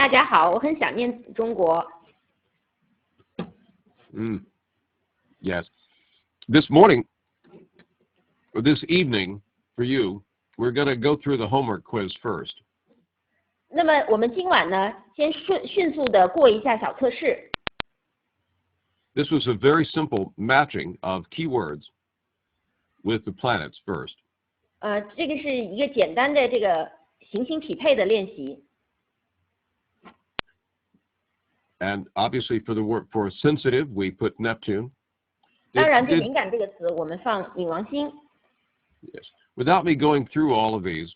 大家好，我很想念中国。Yes. This morning, or this evening, for you, we're going to go through the homework quiz first. 那么我们今晚呢，先迅速的过一下小测试。This was a very simple matching of keywords with the planets first. 这个是一个简单的这个行星匹配的练习。And obviously for the word for sensitive, we put Neptune. 当然，对敏感这个词，我们放冥王星。Yes. Without me going through all of these,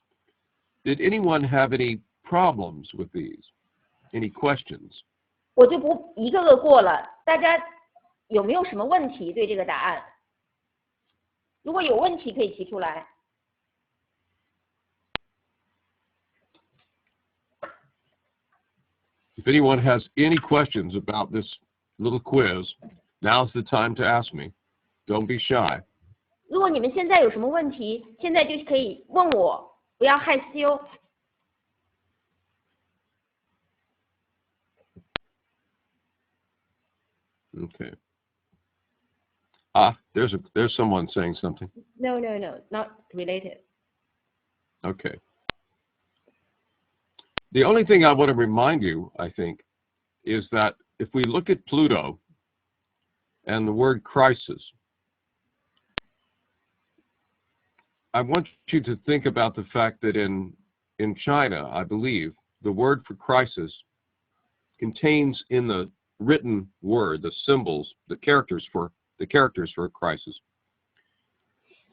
did anyone have any problems with these? Any questions? 我就不一个个过了，大家有没有什么问题对这个答案？如果有问题可以提出来。If anyone has any questions about this little quiz, now's the time to ask me. Don't be shy. 如果你们现在有什么问题，现在就可以问我，不要害羞。Okay. There's someone saying something. No, not related. Okay. The only thing I want to remind you, I think, is that if we look at Pluto and the word crisis, I want you to think about the fact that in China, I believe, the word for crisis contains in the written word the symbols, the characters for crisis.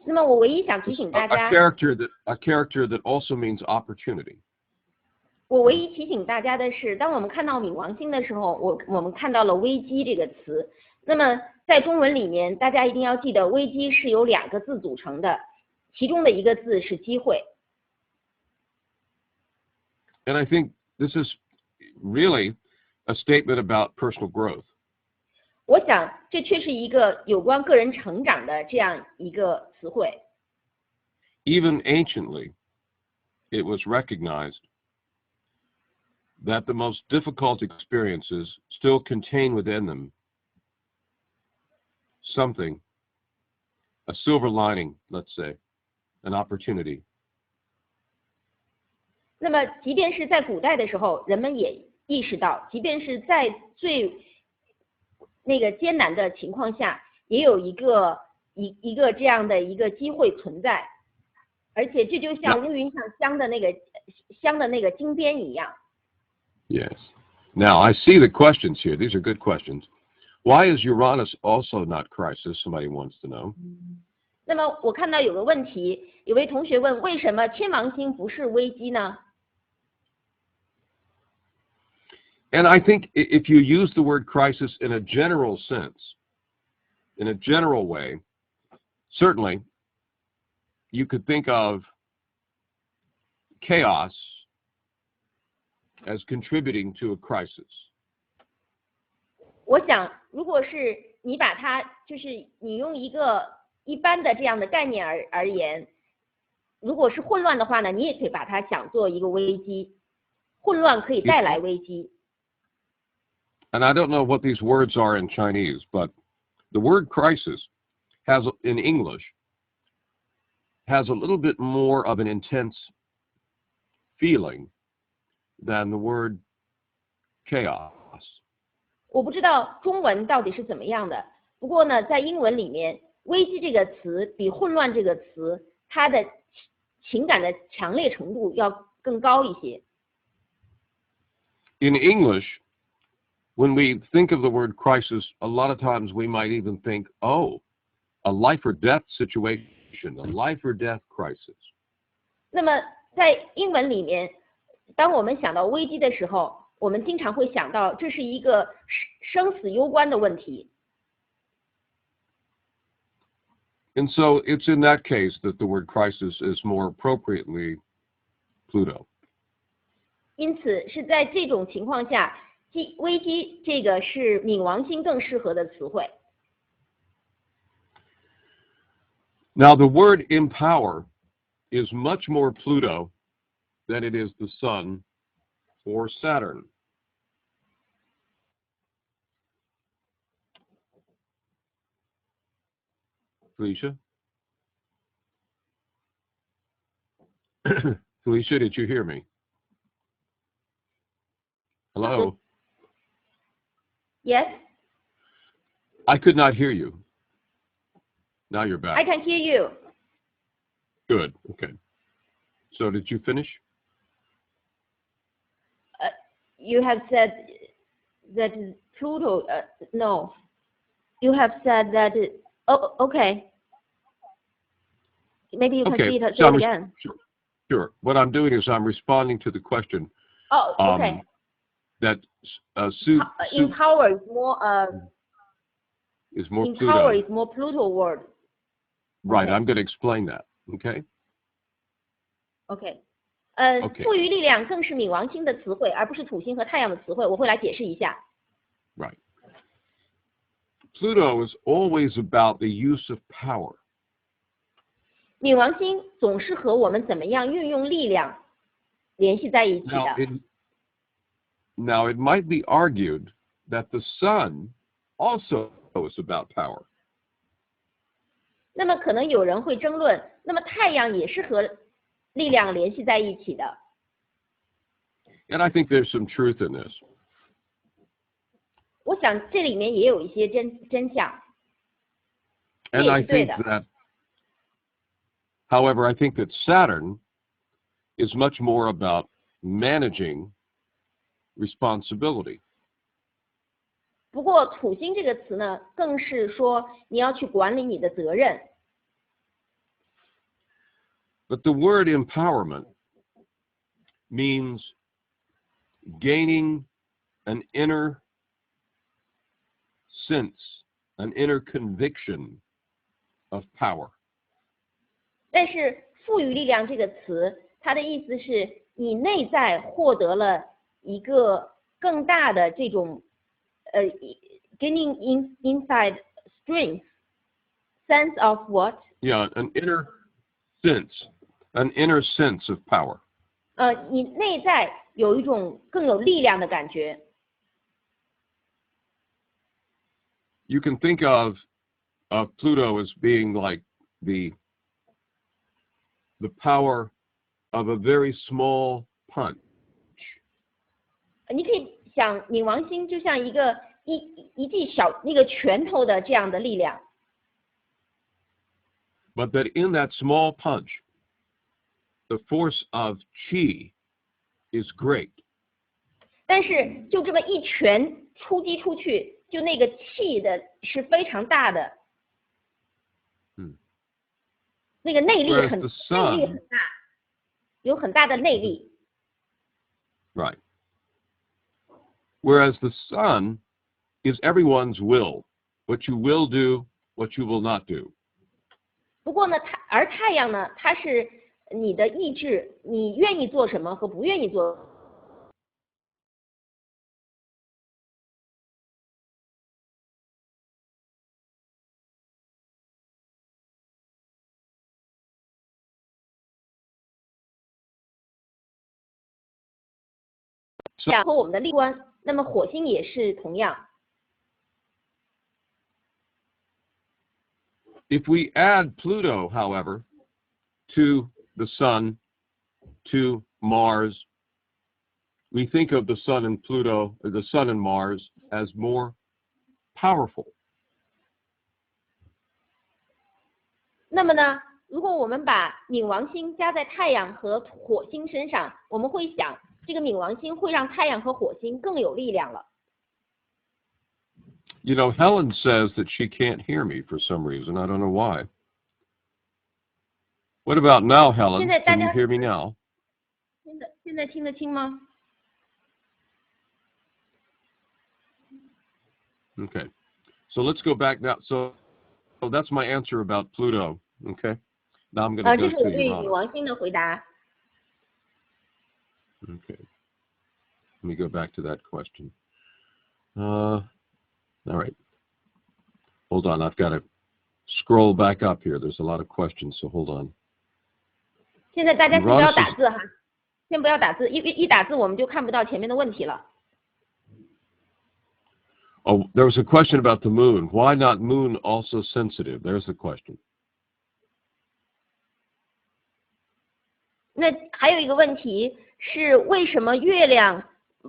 那么我唯一想提醒大家 a character that also means opportunity. 我唯一提醒大家的是，当我们看到冥王星的时候，我们看到了危机这个词。那么在中文里面，大家一定要记得，危机是由2个字组成的，其中的一个字是机会。And I think this is really a statement about personal growth. 我想这却是一个有关个人成长的这样一个词汇。Even anciently, it was recognized that the most difficult experiences still contain within them something, a silver lining, let's say, an opportunity. 那么即便是在古代的时候，人们也意识到，即便是在最那个艰难的情况下，也有一个这样的一个机会存在，而且这就像乌云上镶的那个金边一样。Yes. Now, I see the questions here. These are good questions. Why is Uranus also not crisis? Somebody wants to know. 那么我看到有个问题，有位同学问，为什么天王星不是危机呢？ And I think if you use the word crisis in a general sense, in a general way, certainly you could think of chaos as contributing to a crisis. 我想，如果是你把它，就是你用一个一般的这样的概念而言，如果是混乱的话呢，你也可以把它想做一个危机，混乱可以带来危机。And I don't know what these words are in Chinese, but the word crisis has, in English, has a little bit more of an intense feeling than the word chaos. 我不知道中文到底是怎么样的，不过呢，在英文里面，危机这个词比混乱这个词，它的情感的强烈程度要更高一些。In English, when we think of the word crisis, a lot of times we might even think, oh, a life or death situation, a life or death crisis. 那么在英文里面，当我们想到危机的时候，我们经常会想到这是一个生死攸关的问题。And so it's in that case that the word crisis is more appropriately Pluto. 因此是在这种情况下，危机这个是冥王星更适合的词汇。Now the word empower is much more Pluto than it is the Sun or Saturn. Felicia? Felicia, did you hear me? Hello? Yes, I could not hear you. Now you're back. I can hear you. Good. Okay. So did you finish? You have said that Pluto, no. You have said that, oh, okay. Maybe you can Okay. say it So again. Sure. What I'm doing is I'm responding to the question. Oh, okay. That In power is more, in Pluto. power is more Pluto word. Right. Okay. I'm going to explain that. Okay. OK， OK 赋予力量更是冥王星的词汇，而不是土星和太阳的词汇。我会来解释一下。Right. Pluto is always about the use of power. 冥王星总是和我们怎么样运用力量联系在一起的。Now it might be argued that the sun also is about power. 那么可能有人会争论，那么太阳也是和力量联系在一起的。And I think there's some truth in this. 我想这里面也有一些真相。 And I think that, however, I think that Saturn is much more about managing responsibility. 不过土星这个词呢，更是说你要去管理你的责任。 But the word empowerment means gaining an inner sense, an inner conviction of power. 但是赋予力量这个词，它的意思是你内在获得了一个更大的这种gaining inside strength, sense of what? Yeah, an inner sense of power. 你内在有一种更有力量的感觉。 You can think of Pluto as being like the power of a very small punch. 你可以想冥王星就像一个一记小那个拳头的这样的力量。 But that in that small punch, the force of chi is great. 但是就这么一拳出击出去，就那个气的是非常大的。 那个内力很大，有很大的内力。 Right. Whereas the sun is everyone's will, what you will do, what you will not do. 不过呢，而太阳呢，它是你的意志，你愿意做什么和不愿意做。 和我们的力观，那么火星也是同样。 If we add Pluto, however, to the sun, to Mars, we think of the sun and Pluto, or the sun and Mars, as more powerful. 那么呢，如果我们把冥王星加在太阳和火星身上，我们会想，这个冥王星会让太阳和火星更有力量了。 You know, Helen says that she can't hear me for some reason. I don't know why. What about now, Helen? Can you hear me now? 现在听得清吗？ Okay. So let's go back now. So that's my answer about Pluto. Okay. Now I'm going to go 这是我 to 对 Ivana. 冥王星的回答。 Okay. Let me go back to that question. All right. Hold on. I've got to scroll back up here. There's a lot of questions, so hold on. 现在大家先不要打字哈，先不要打字，一打字我们就看不到前面的问题了。 Oh, there was a question about the moon. Why not moon also sensitive? There's the question. 那还有一个问题是，为什么月亮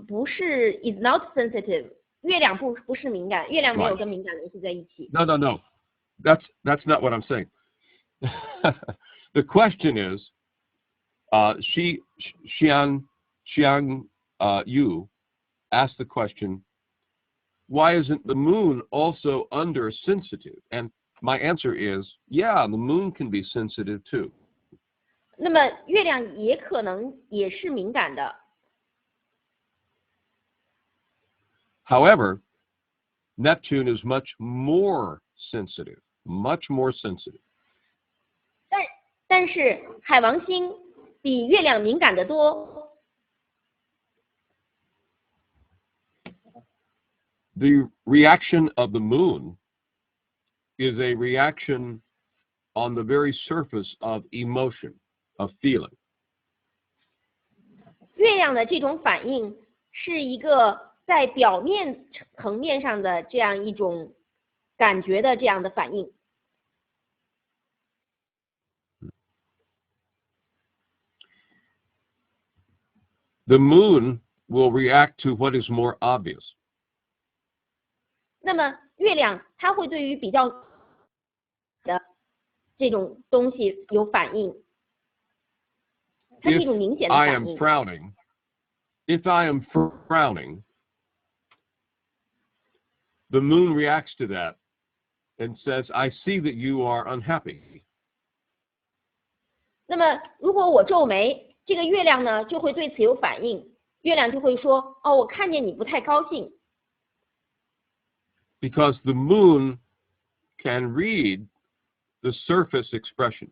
不是 is not sensitive？ 月亮不是敏感，月亮没有跟敏感联系在一起。No. That's not what I'm saying. The question is, Xiang Yu asked the question, why isn't the moon also under sensitive? And my answer is, yeah, the moon can be sensitive too. 那么月亮也可能也是敏感的。However, Neptune is much more sensitive, much more sensitive. 但是海王星比月亮敏感得多。The reaction of the moon is a reaction on the very surface of emotion, of feeling. 月亮的这种反应是一个在表面层面上的这样一种感觉的这样的反应。The moon will react to what is more obvious. 那么月亮它会对于比较的这种东西有反应，它是一种明显的反应。If I am frowning, the moon reacts to that and says, I see that you are unhappy. 那么如果我皱眉，这个月亮呢就会对此有反应，月亮就会说，哦，我看见你不太高兴。Because the moon can read the surface expression.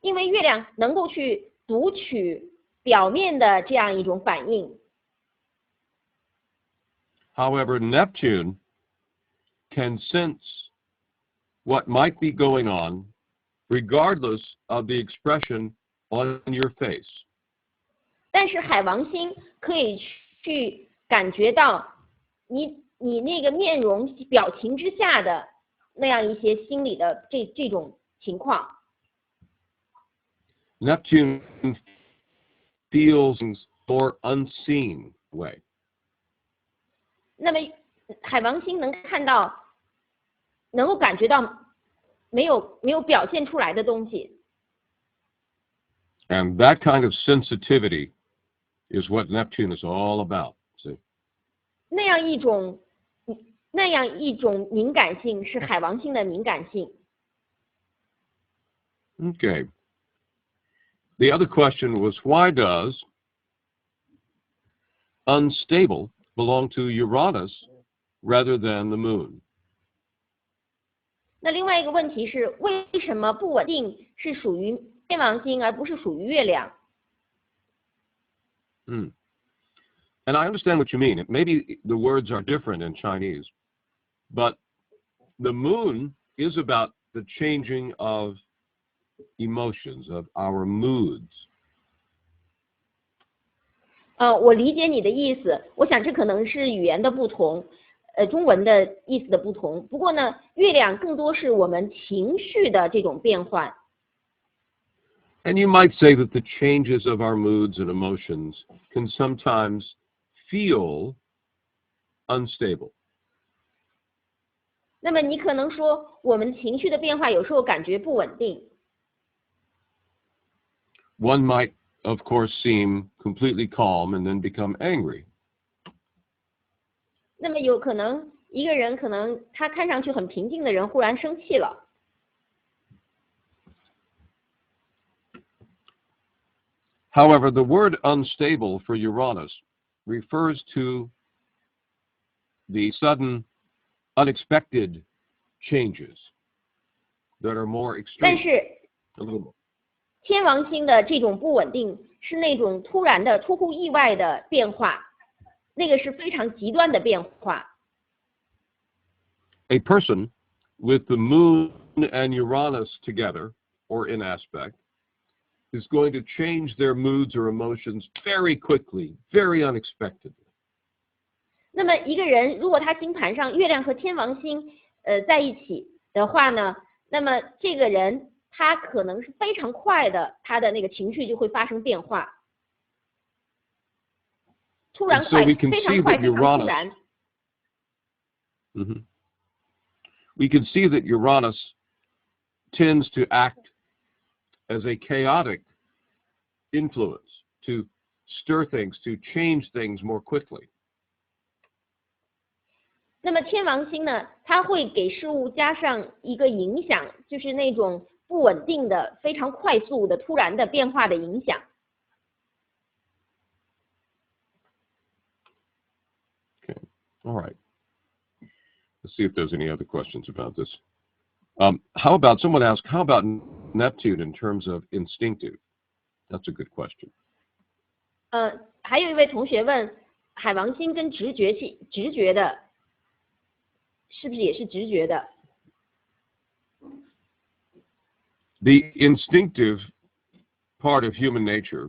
因为月亮能够去读取表面的这样一种反应。However, Neptune can sense what might be going on regardless of the expression on your face. 但是海王星可以去感觉到你那个面容表情之下的那样一些心理的这种情况。Neptune feels more unseen way. 那么海王星能看到，能够感觉到没有表现出来的东西。And that kind of sensitivity is what Neptune is all about. See? 那样一种敏感性是海王星的敏感性。Okay. The other question was, why does unstable belong to Uranus rather than the moon? 那另外一个问题是，为什么不稳定是属于天王星而不是属于月亮？ And I understand what you mean. Maybe the words are different in Chinese, but the moon is about the changing of emotions, of our moods. 我理解你的意思，我想这可能是语言的不同，中文的意思的不同。不过呢，月亮更多是我们情绪的这种变换。And you might say that the changes of our moods and emotions can sometimes feel unstable. 那么你可能说，我们情绪的变化有时候感觉不稳定。One might, of course, seem completely calm and then become angry. 那么有可能一个人可能他看上去很平静的人，忽然生气了。However, the word unstable for Uranus refers to the sudden, unexpected changes that are more extreme. 但是 A little more. 天王星的这种不稳定是那种突然的、出乎意外的变化，那个是非常极端的变化。A person with the moon and Uranus together, or in aspect, is going to change their moods or emotions very quickly, very unexpectedly. 那么一个人如果他星盘上月亮和天王星在一起的话呢，那么这个人他可能是非常快的，他的那个情绪就会发生变化，突然 And 快， so we can 非常 see 快， that 非常突 Uranus, 然。we can see that Uranus tends to act as a chaotic influence, to stir things, to change things more quickly. 那么天王星呢，它会给事物加上一个影响，就是那种不稳定的、非常快速的、突然的变化的影响。Okay, all right. Let's see if there's any other questions about this. How about, someone asked, how about Neptune in terms of instinctive? That's a good question. 还有一位同学问，海王星跟直觉的，是不是也是直觉的？ The instinctive part of human nature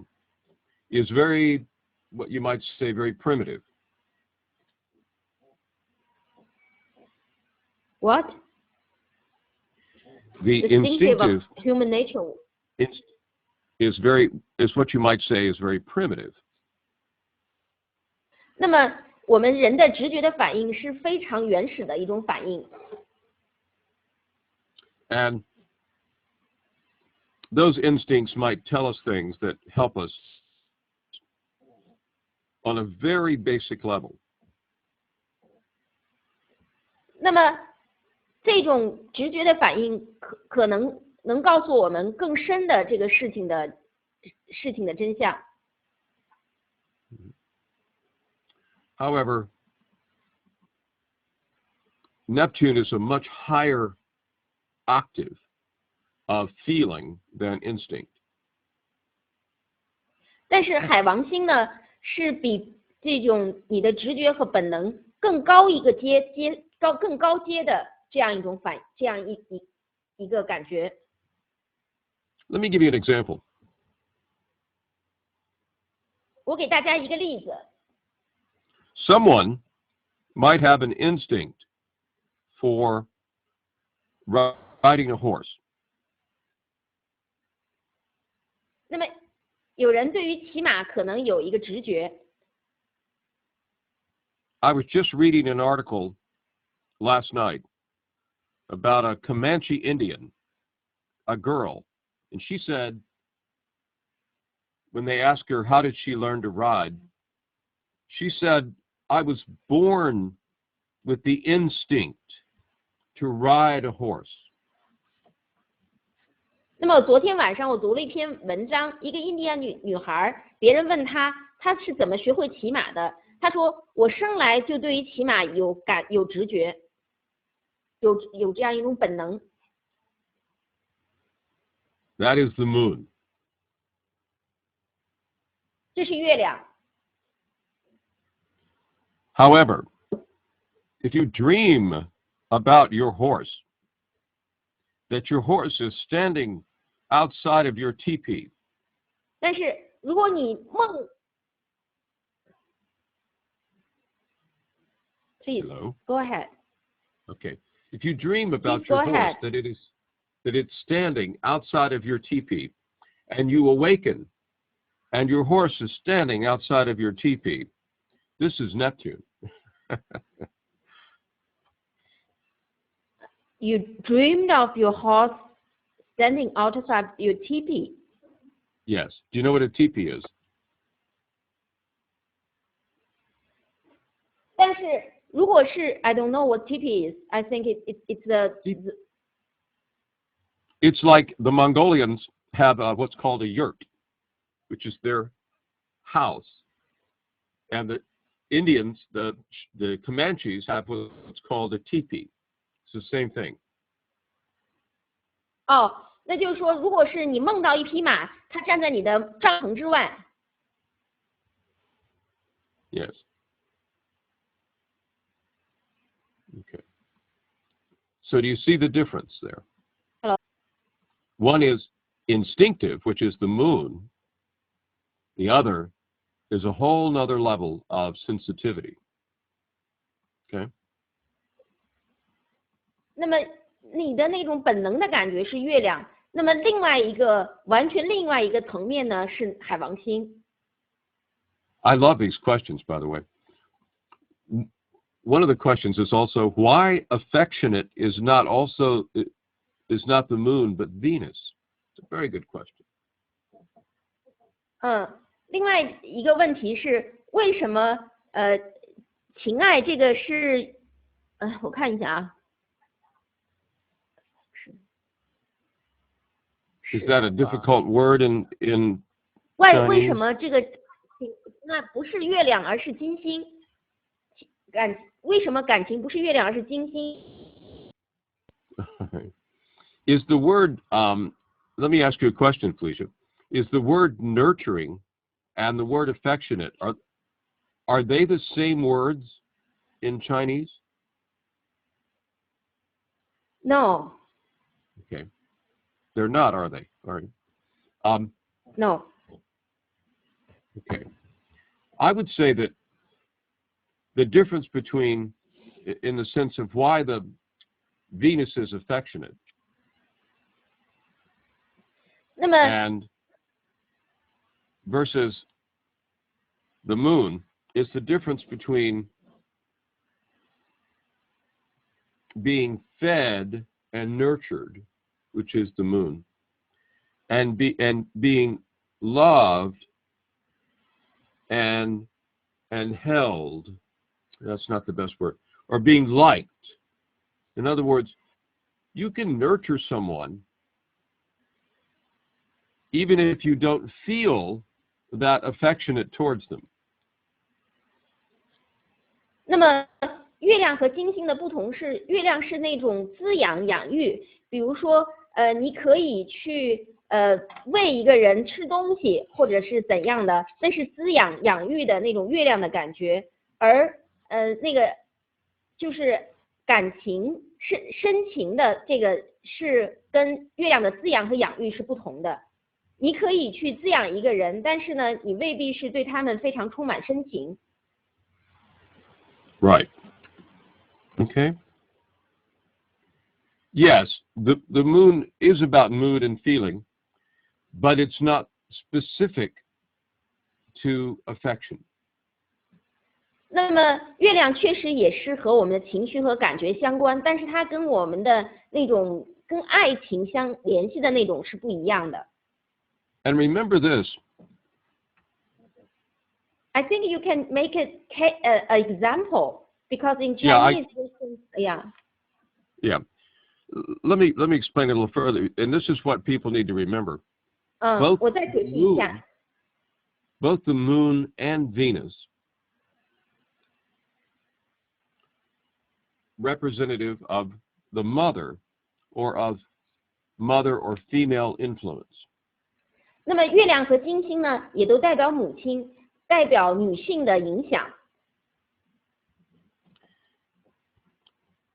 is very, what you might say, very primitive. What? The Instinctive instinctive of human nature. is what you might say is very primitive. 那么我们人的直觉的反应是非常原始的一种反应。 And those instincts might tell us things that help us on a very basic level. 那么这种直觉的反应可能能告诉我们更深的这个事情的真相。 However, Neptune is a much higher octave of feeling than instinct. 但是海王星呢，是比这种你的直觉和本能更高一个更高阶的这样一个感觉。 Let me give you an example. 我给大家一个例子， Someone might have an instinct for riding a horse. 那么有人对于骑马可能有一个直觉。 I was just reading an article last night about a Comanche Indian, a girl, and she said when they asked her how did she learn to ride, she said, I was born with the instinct to ride a horse. 那么昨天晚上我读了一篇文章，一个印第安女孩，别人问她是怎么学会骑马的，她说我生来就对于骑马有直觉，有这样一种本能。 That is the moon. 这是月亮。 However, if you dream about your horse, that your horse is standing outside of your teepee. 但是如果你梦 ，Please Hello? go ahead. Okay. If you dream about Please your go horse, ahead. that it's standing outside of your teepee, and you awaken, and your horse is standing outside of your teepee, this is Neptune. You dreamed of your horse standing outside your teepee. Yes. Do you know what a teepee is? 但是如果是 I don't know what teepee is. I think it's the It's like the Mongolians have what's called a yurt, which is their house, and the Indians, the Comanches, have what's called a teepee. It's the same thing. 哦，那就是说，如果是你梦到一匹马，它站在你的帐篷之外。 Yes. Okay. So do you see the difference there? Hello. One is instinctive, which is the moon. The other is a whole nother level of sensitivity. Okay? 那么你的那种本能的感觉是月亮，那那么完全另外一个层面呢是海王星。I love these questions, by the way. One of the questions is also why affectionate is not the moon but Venus. It's a very good question. 另外一个问题是为什么情爱这个是我看一下啊。Is that a difficult word in为什 Chinese? 么这个那不是月亮而是金星？为什么感情不是月亮而是金星？ Is the word let me ask you a question, Felicia. Is the word nurturing and the word affectionate are they the same words in Chinese? No. Okay. They're not, are they? Are you? No. Okay. I would say that the difference between, in the sense of why the Venus is affectionate, 那么 and versus the moon, is the difference between being fed and nurtured, which is the moon, and being loved and held. That's not the best word. Or being liked. In other words, you can nurture someone even if you don't feel that affectionate towards them. 那么月亮和金星的不同是，月亮是那种滋养养育，比如说你可以去喂一个人吃东西或者是怎样的，那是滋养养育的那种月亮的感觉，而那个就是感情是深情的，这个是跟月亮的滋养和养育是不同的。你可以去滋养一个人，但是呢，你未必是对他们非常充满深情。Right. Okay. Yes, the moon is about mood and feeling, but it's not specific to affection. 那么月亮确实也是和我们的情绪和感觉相关，但是它跟我们的那种跟爱情相联系的那种是不一样的。And remember this. I think you can make it an example because in Chinese, yeah. Let me explain it a little further, and this is what people need to remember. 我再解释一下。Both the moon and Venus, representative of the mother or female influence. 那么月亮和金星呢，也都代表母亲，代表女性的影响。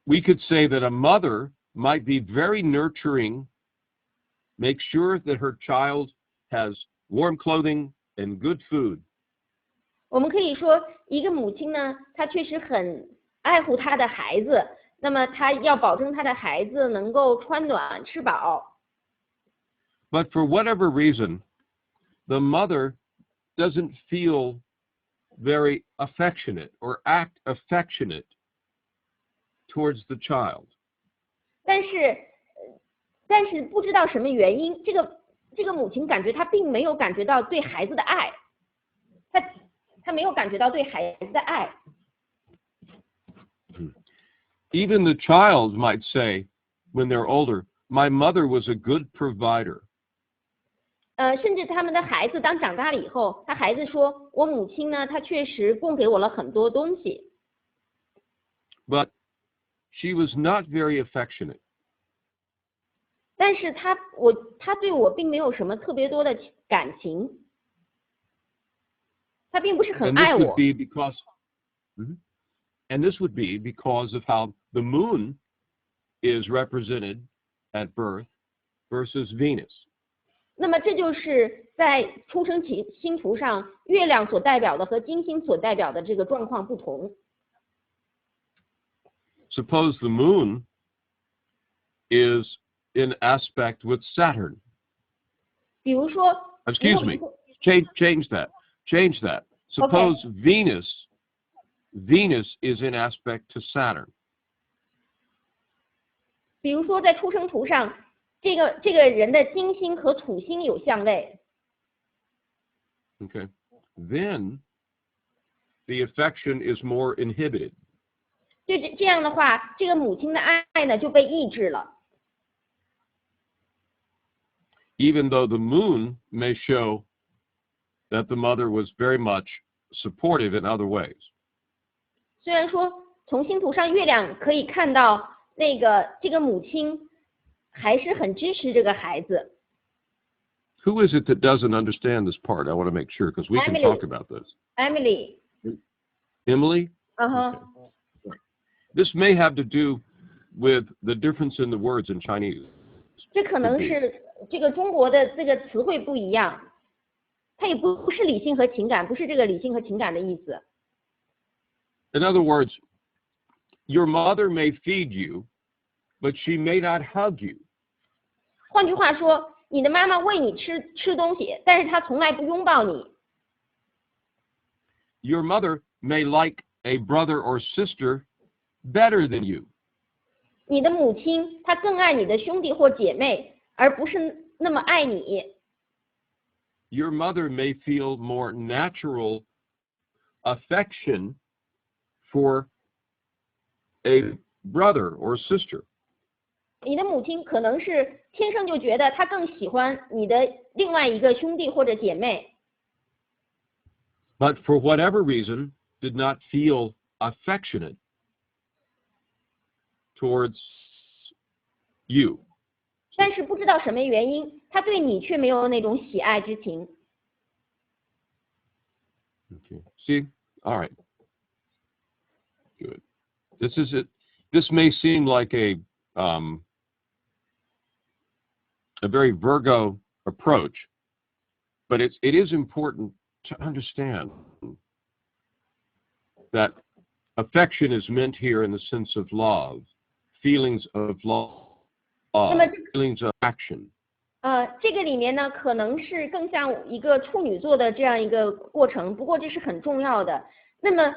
We could say that a mother might be very nurturing, make sure that her child has warm clothing and good food. 我们可以说，一个母亲呢，她确实很爱护她的孩子，那么她要保证她的孩子能够穿暖吃饱。But for whatever reason, the mother doesn't feel very affectionate or act affectionate towards the child. 但是不知道什么原因，这个母亲感觉她并没有感觉到对孩子的爱，她没有感觉到对孩子的爱。Even the child might say, when they're older, my mother was a good provider. 甚至他们的孩子当长大了以后，他孩子说，我母亲呢，她确实供给我了很多东西。But she was not very affectionate. 但是他对我并没有什么特别多的感情，他并不是很爱我。And this would be because of how the moon is represented at birth versus Venus. 那么这就是在出生星图上，月亮所代表的和金星所代表的这个状况不同。Suppose the moon is in aspect with Saturn. 比如说， Excuse me. Change that. Change that. Suppose Venus is in aspect to Saturn. 比如说在出生图上，这个人的金星和土星有相位。 Okay. Then the affection is more inhibited. 这样的话，这个母亲的爱呢就被抑制了。 Even though the moon may show that the mother was very much supportive in other ways. 虽然说从星图上月亮可以看到这个母亲还是很支持这个孩子。 Who is it that doesn't understand this part? I want to make sure because we can talk about this. Emily. Emily? Okay. This may have to do with the difference in the words in Chinese. 这可能是这个中国的这个词汇不一样，它也不是理性和情感，不是这个理性和情感的意思。 In other words, your mother may feed you, but she may not hug you. 换句话说，你的妈妈喂你吃东西，但是她从来不拥抱你。 Your mother may like a brother or sister better than you. 你的母亲她更爱你的兄弟或姐妹，而不是那么爱你。 Your mother may feel more natural affection for a brother or sister. 你的母亲可能是天生就觉得她更喜欢你的另外一个兄弟或者姐妹， But for whatever reason, did not feel affectionate towards you. 但是不知道什么原因，她对你却没有那种喜爱之情。 Okay. See? All right. Good. This is it. This may seem like a very Virgo approach, but it is important to understand that affection is meant here in the sense of love, feelings of love, feelings of action. 这个里面呢，可能是更像一个处女座的这样一个过程，不过这是很重要的。那么，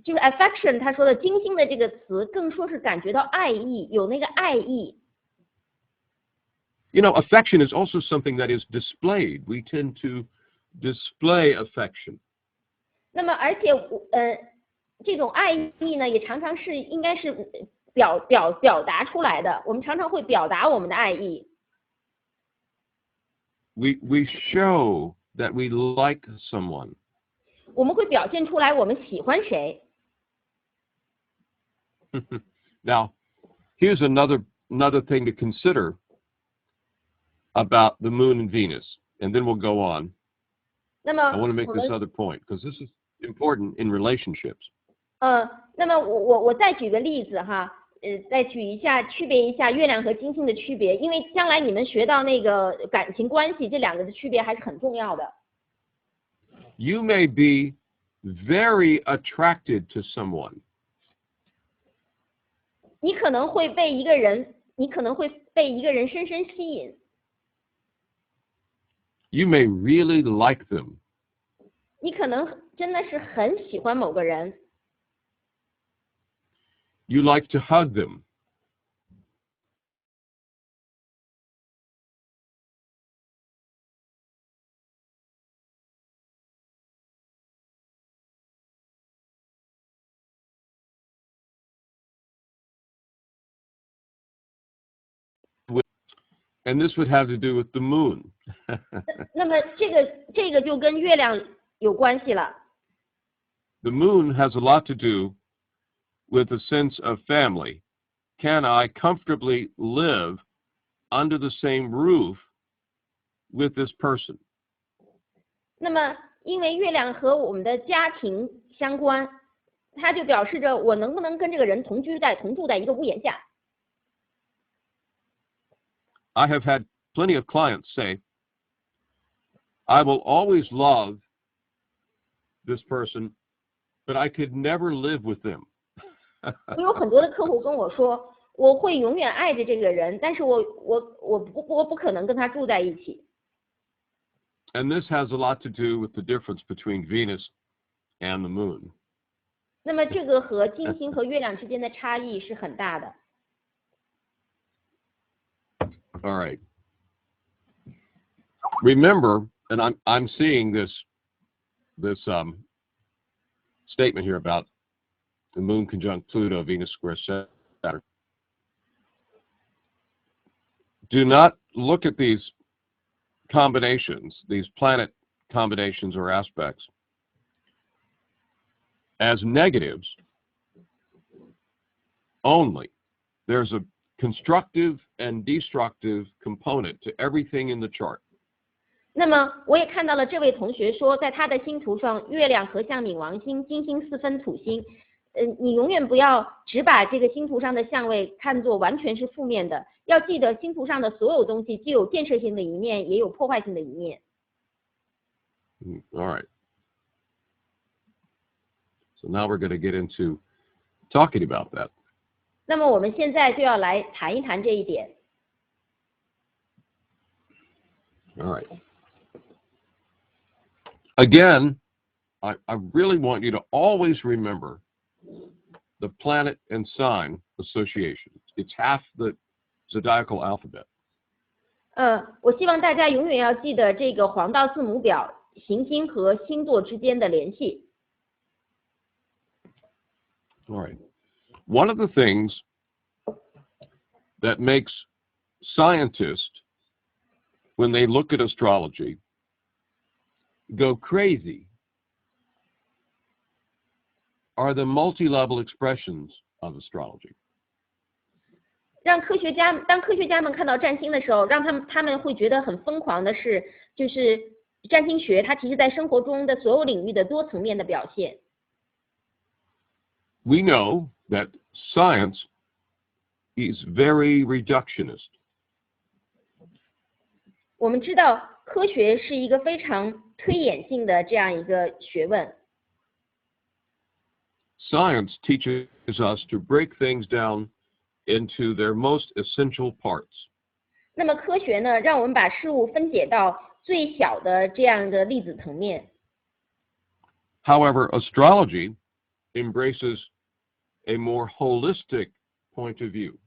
就是 affection， 他说的金星的这个词，更说是感觉到爱意，有那个爱意。 You know, affection is also something that is displayed. We tend to display affection. 那么，而且这种爱意呢，也常常是应该是表达出来的。我们常常会表达我们的爱意。 We show that we like someone. 我们会表现出来我们喜欢谁。 Now, here's another thing to consider about the moon and Venus, and then we'll go on. 那么 I want to make this other point because this is important in relationships. 那么我再举个例子哈，再举一下区别一下月亮和金星的区别，因为将来你们学到那个感情关系这两个的区别还是很重要的。 You may be very attracted to someone. 你可能会被一个人深深吸引。 You may really like them. 你可能真的是很喜欢某个人。 You like to hug them. And this would have to do with the moon. 那么这个就跟月亮有关系了。 The moon has a lot to do with a sense of family. Can I comfortably live under the same roof with this person? 那么因为月亮和我们的家庭相关，它就表示着我能不能跟这个人同住在一个屋檐下。 I have had plenty of clients say, I will always love this person, but I could never live with them. 我有很多的客户跟我说，我会永远爱着这个人，但是我不可能跟他住在一起。And this has a lot to do with the difference between Venus and the moon. 那么这个和金星和月亮之间的差异是很大的。All right. Remember, and I'm seeing this statement here about the moon conjunct Pluto, Venus square Saturn. Do not look at these combinations, these planet combinations or aspects, as negatives only. There's a constructive and destructive component to everything in the chart. 那么我也看到了这位同学说，在他的星图上，月亮合相冥王星，金星四分土星。你永远不要只把这个星图上的相位看作完全是负面的，要记得星图上的所有东西既有建设性的一面，也有破坏性的一面。All right. So now we're going to get into talking about that. 那么我们现在就要来谈一谈这一点。All right. Again, I really want you to always remember the planet and sign association. It's half the zodiacal alphabet. 我希望大家永远要记得这个黄道字母表行星和星座之间的联系。All right. One of the things that makes scientists, when they look at astrology, go crazy are the multi-level expressions of astrology. 当科学家们看到占星的时候，让他们会觉得很疯狂的是，就是占星学它其实在生活中的所有领域的多层面的表现。We know that science is very reductionist. 我们知道科学是一个非常推演性的这样一个学问。Science teaches us to break things down into their most essential parts. 那么科学呢，让我们把事物分解到最小的这样的粒子层面。However, astrology embraces a more holistic point of view.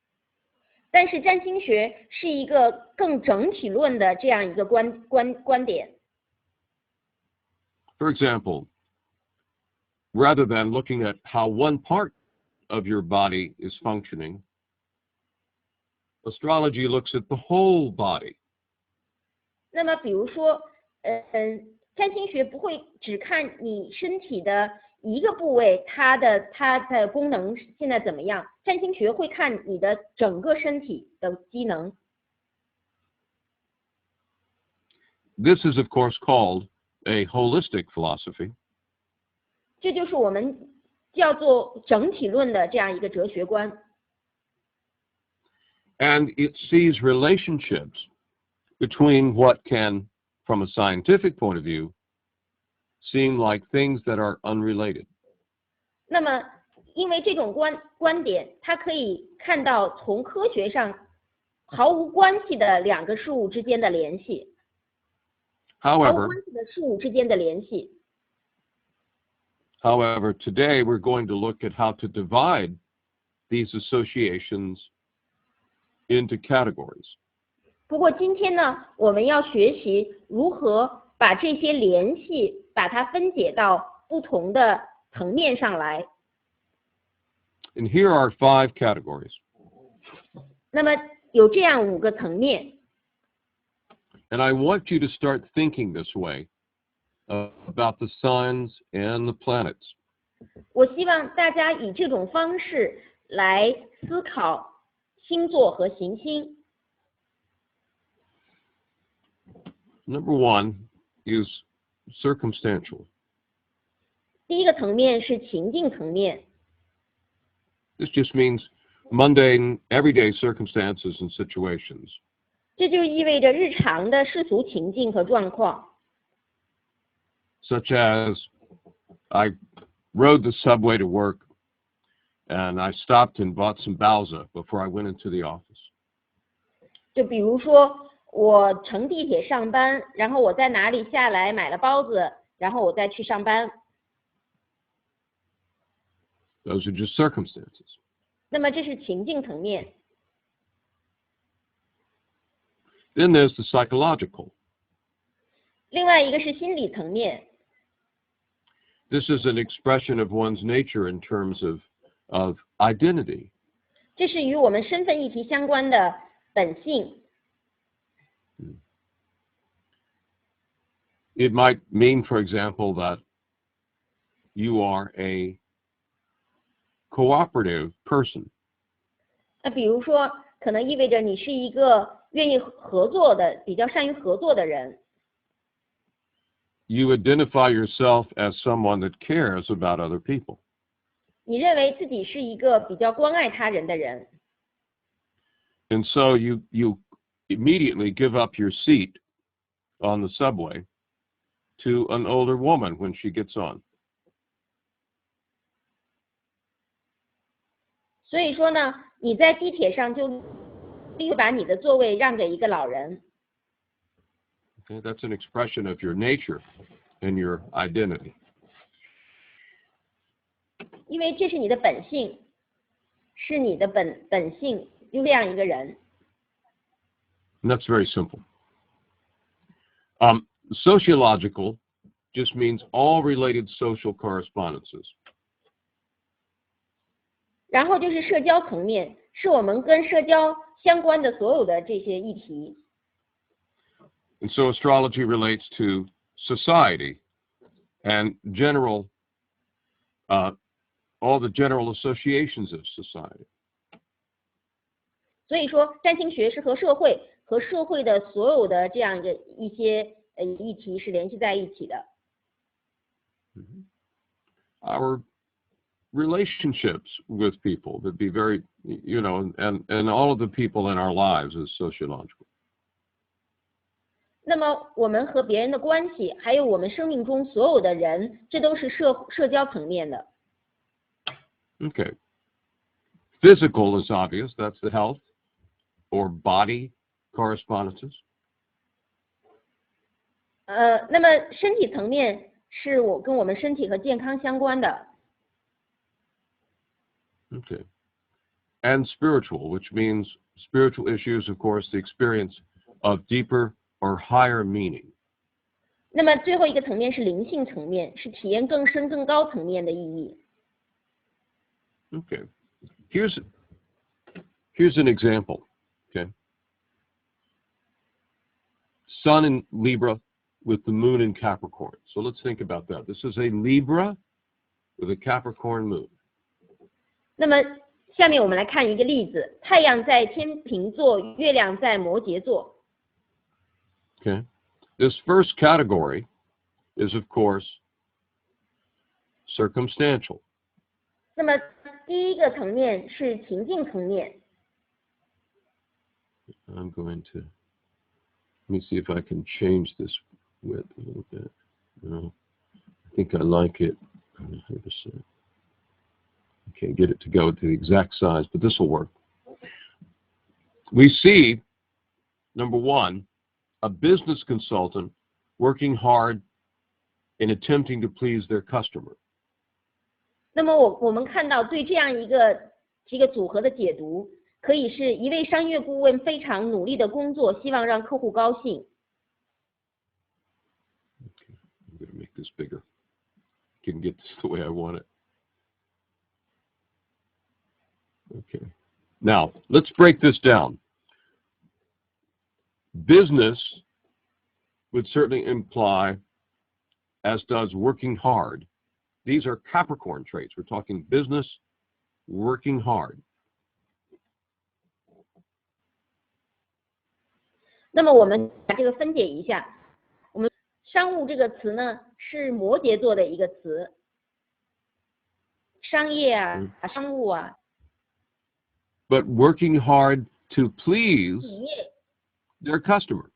但是占星学是一个更整体论的这样一个观点。For example, rather than looking at how one part of your body is functioning, astrology looks at the whole body. 那么比如说，占星学不会只看你身体的一个部位，它的功能现在怎么样？占星学会看你的整个身体的机能。This is, of course, called a holistic philosophy. 这就是我们叫做整体论的这样一个哲学观。And it sees relationships between what can, from a scientific point of view, seem like things that are unrelated. 那么，因为这种观点，它可以看到从科学上毫无关系的两个事物之间的联系，毫无 However, 关系的事物之间的联系。However, today we're going to look at how to divide these associations into categories. 不过今天呢，我们要学习如何把这些联系，把它分解到不同的层面上来。And here are 5 categories. 那么有这样5个层面。And I want you to start thinking this way about the signs and the planets. 我希望大家以这种方式来思考星座和行星。Number 1 is circumstantial. 第一个层面是情境层面， This just means mundane, everyday circumstances and situations. 这就意味着日常的世俗情境和状况。Such as I rode the subway to work and I stopped and bought some baozi before I went into the office. 就比如说，我乘地铁上班，然后我在哪里下来买了包子，然后我再去上班。Those are just circumstances. 那么这是情境层面。Then there's the psychological. 另外一个是心理层面。This is an expression of one's nature in terms of identity. 这是与我们身份议题相关的本性。It might mean, for example, that you are a cooperative person. 那比如说，可能意味着你是一个愿意合作的、比较善于合作的人。You identify yourself as someone that cares about other people. 你认为自己是一个比较关爱他人的人。And so you immediately give up your seat on the subway to an older woman when she gets on. 所以说呢，你在地铁上就立刻把你的座位让给一个老人。Okay, that's an expression of your nature and your identity. 因为这是你的本性，是你的本性，就这样一个人。And that's very simple. Sociological just means all related social correspondences. 然后就是社交层面，是我们跟社交相关的所有的这些议题。And so astrology relates to society and all the general associations of society. 所以说，占星学是和社会的所有的这样一些议题是联系在一起的。Our relationships with people that be very, and all of the people in our lives is sociological. 那么我们和别人的关系，还有我们生命中所有的人，这都是社交层面的。Okay. Physical is obvious. That's the health or body correspondences. 那么身体层面是跟我们身体和健康相关的。Okay. And spiritual, which means spiritual issues, of course, the experience of deeper or higher meaning. 那么最后一个层面是灵性层面，是体验更深更高层面的意义。Okay. Here's an example. Okay. Sun in Libra with the moon in Capricorn. So let's think about that. This is a Libra with a Capricorn moon. 那么下面我们来看一个例子：太阳在天秤座，月亮在摩羯座。Okay. This first category is, of course, circumstantial. 那么第一个层面是情境层面。I'm going to, let me see if I can change this width a little bit. No, I think I like it. I can't get it to go to the exact size, but this will work. We see, number one, a business consultant working hard in attempting to please their customer. 那么我们看到对这样一个组合的解读，可以是一位商业顾问非常努力的工作，希望让客户高兴。Okay, I'm going to make this bigger. I can get this the way I want it. Okay. Now, let's break this down. Business would certainly imply, as does working hard. These are Capricorn traits. We're talking business, working hard. 那么我们把这个分解一下，我们商务这个词呢是摩羯座的一个词，商业啊，商务啊。But working hard to please their customer.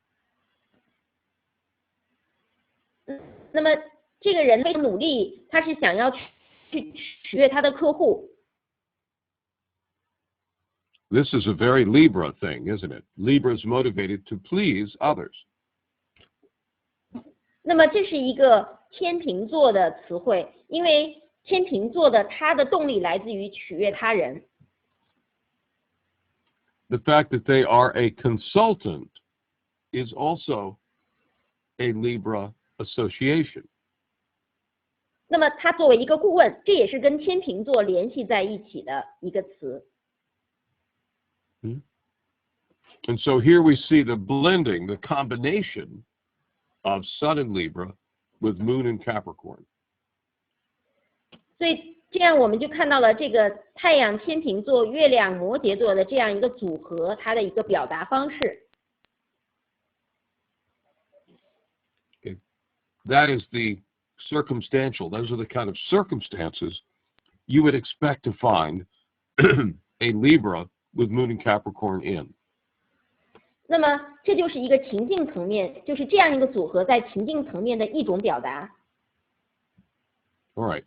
那么这个人非常努力，他是想要去取悦他的客户。This is a very Libra thing, isn't it? Libra is motivated to please others. 那么这是一个天秤座的词汇，因为天秤座的它的动力来自于取悦他人。The fact that they are a consultant is also a Libra association. 那么它作为一个顾问，这也是跟天秤座联系在一起的一个词。And so here we see the blending, the combination of Sun in Libra with Moon in Capricorn. 所以这样我们就看到了这个太阳天秤座、月亮摩羯座的这样一个组合，它的一个表达方式。Okay. That is the circumstantial. Those are the kind of circumstances you would expect to find a Libra with Moon in Capricorn in. 那么这就是一个情境层面，就是这样一个组合在情境层面的一种表达。All right.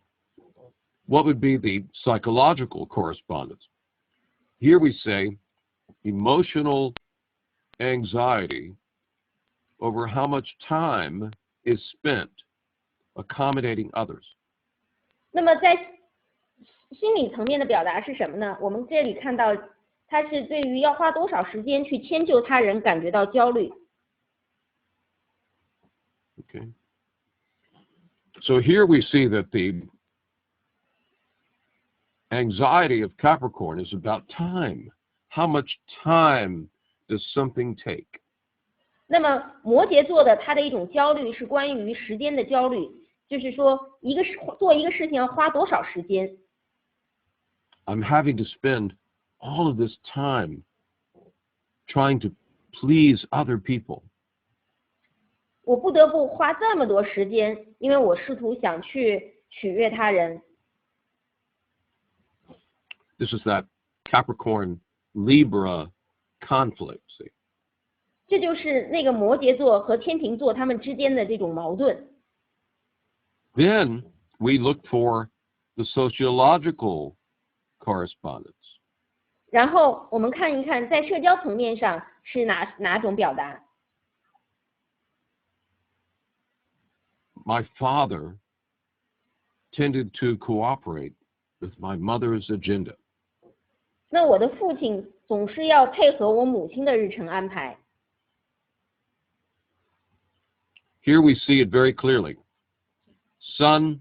What would be the psychological correspondence? Here we say emotional anxiety over how much time is spent accommodating others. 那么在心理层面的表达是什么呢？我们这里看到，它是对于要花多少时间去迁就他人感觉到焦虑。Okay. So here we see that the anxiety of Capricorn is about time. How much time does something take? 那么摩羯座的它的一种焦虑是关于时间的焦虑，就是说做一个事情要花多少时间。I'm having to spend all of this time trying to please other people. 我不得不花这么多时间，因为我试图想去取悦他人。This is that Capricorn Libra conflict. See? 这就是那个摩羯座和天秤座他们之间的这种矛盾。Then we look for the sociological correspondence. 然后我们看一看，在社交层面上是哪种表达。My father tended to cooperate with my mother's agenda. 那我的父亲总是要配合我母亲的日程安排。Here we see it very clearly. Sun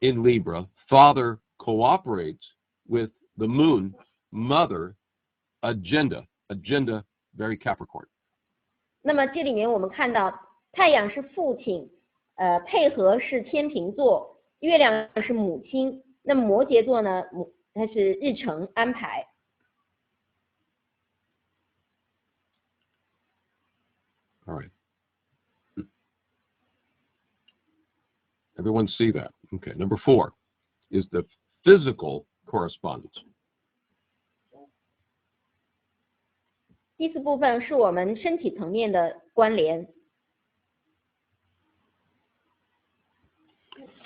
in Libra, father cooperates with the moon, mother, agenda, very Capricorn. 那么这里面我们看到，太阳是父亲，配合是天秤座，月亮是母亲，那么摩羯座呢，它是日程安排。All right. Everyone see that? Okay. Number 4 is the physical correspondence. 第4部分是我们身体层面的关联。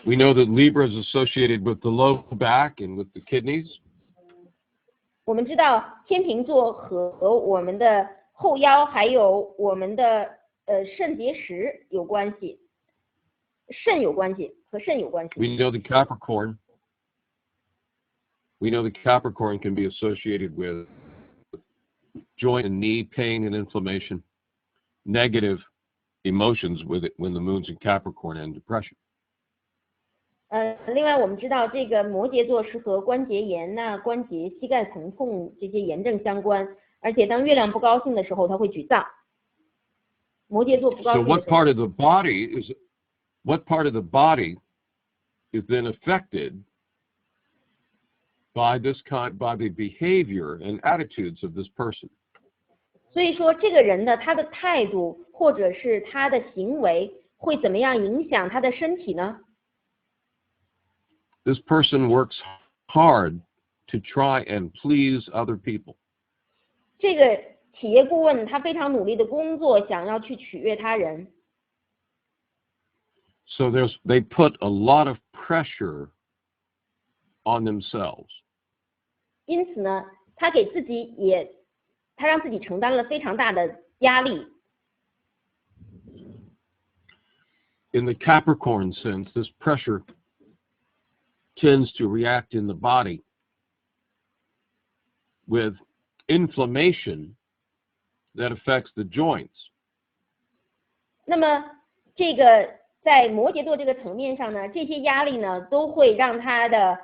We know that Libra is associated with the low back and with the kidneys. 我们知道天秤座和我们的后腰还有我们的肾结石有关系，肾有关系，和肾有关系。We know that Capricorn can be associated with joint and knee pain and inflammation, negative emotions with it when the moon's in Capricorn, and depression. 另外我们知道这个摩羯座是和关节炎呐、关节、膝盖疼痛这些炎症相关，而且当月亮不高兴的时候，他会沮丧。摩羯座不高兴 So 的 what 时候。part of the body is then affected by the behavior and attitudes of this person? 所以说这个人的他的态度或者是他的行为会怎么样影响他的身体呢？ This person works hard to try and please other people. 这个企业顾问他非常努力的工作，想要去取悦他人。So they put a lot of pressure on themselves. 因此呢，他让自己承担了非常大的压力。In the Capricorn sense, this pressure tends to react in the body with inflammation that affects the joints. 那么这个在摩羯座这个层面上呢，这些压力呢都会让他的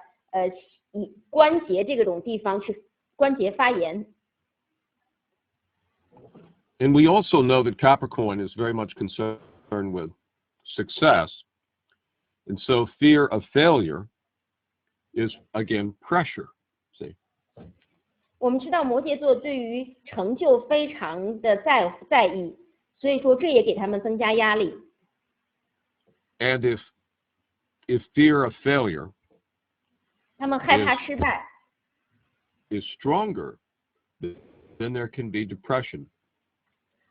关节这种地方关节发炎。And we also know that Capricorn is very much concerned with success. And so fear of failure is, again, pressure. See? 我们知道摩羯座对于成就非常的在意，所以说这也给他们增加压力。And if fear of failure 他们害怕失败 is stronger, then there can be depression.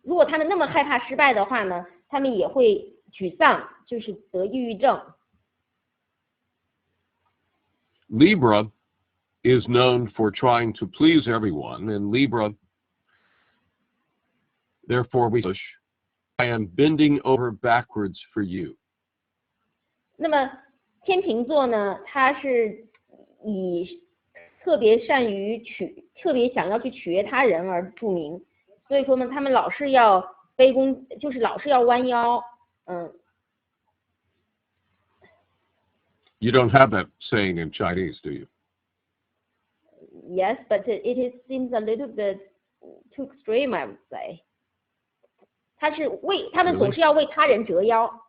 如果他们那么害怕失败的话呢，他们也会沮丧，就是得抑郁症。Libra is known for trying to please everyone, and Libra, therefore I am bending over backwards for you. 那么天秤座呢，他是以特别善于特别想要去取悦他人而著名，所以说呢，他们老是要卑躬，就是老是要弯腰，You don't have that saying in Chinese, do you? Yes, but seems a little bit too extreme, I would say. 他们总是要为他人折腰。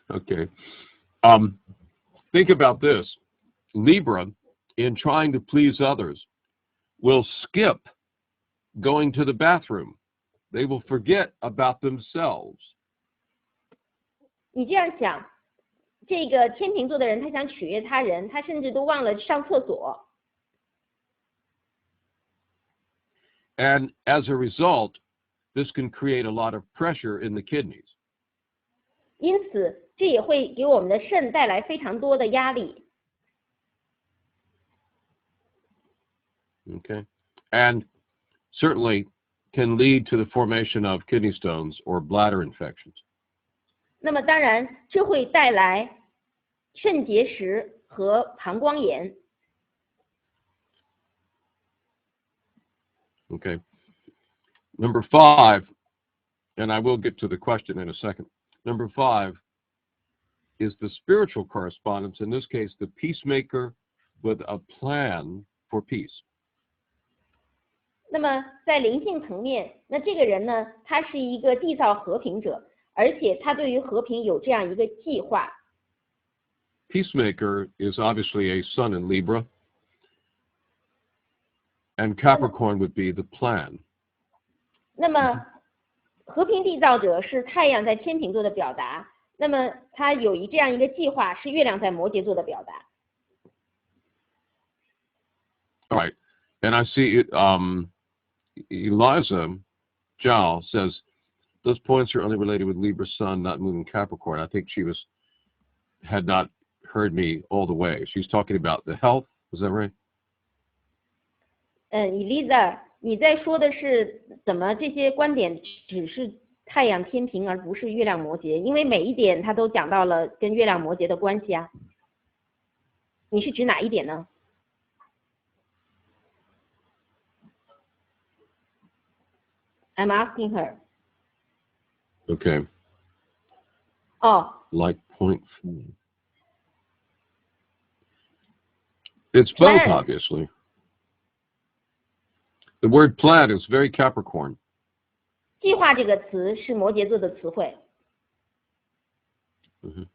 Okay. Think about this. Libra, in trying to please others, will skip going to the bathroom. They will forget about themselves. 你这样想，这个天秤座的人，他想取悦他人，他甚至都忘了上厕所。And as a result, this can create a lot of pressure in the kidneys. 因此，这也会给我们的肾带来非常多的压力。Okay. And certainly can lead to the formation of kidney stones or bladder infections. 那么当然，这会带来肾结石和膀胱炎。Okay. Number 5, and I will get to the question in a second. Number 5 is the spiritual correspondence, in this case, the peacemaker with a plan for peace. 那么在灵性层面，那这个人呢，他是一个缔造和平者，而且他对于和平有这样一个计划。Peacemaker is obviously a sun in Libra, and Capricorn would be the plan. 那么和平缔造者是太阳在天秤座的表达，那么他有这样一个计划是月亮在摩羯座的表达。All right. And I see Eliza Zhao says, those points are only related with Libra Sun, not Moon and Capricorn. I think she had not heard me all the way. She's talking about the health. Is that right? Eliza， 你在说的是怎么这些观点只是太阳天平而不是月亮摩羯？因为每一点他都讲到了跟月亮摩羯的关系啊。你是指哪一点呢？I'm asking her. Okay. Oh. Like point 4. It's both, obviously. The word plan is very Capricorn. 计划这个词是摩羯座的词汇。Mm-hmm.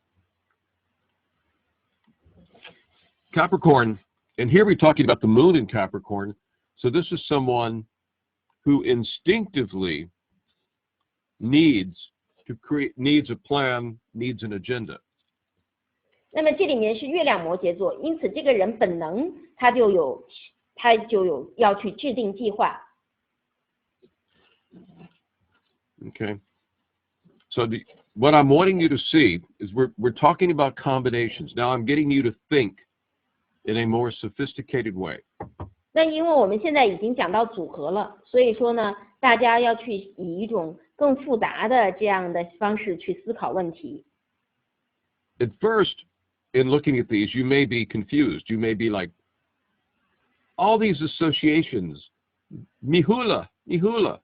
Capricorn, and here we're talking about the moon in Capricorn. So this is someone who instinctively needs a plan, needs an agenda. 那么这里面是月亮摩羯座，因此这个人本能他就有要去制定计划。Okay. So what I'm wanting you to see is we're talking about combinations. Now I'm getting you to think in a more sophisticated way. 那因为我们现在已经讲到组合了，所以说呢，大家要去以一种更复杂的这样的方式去思考问题。At first, in looking at these, you may be confused. You may be like, all these associations, mihula, mihula.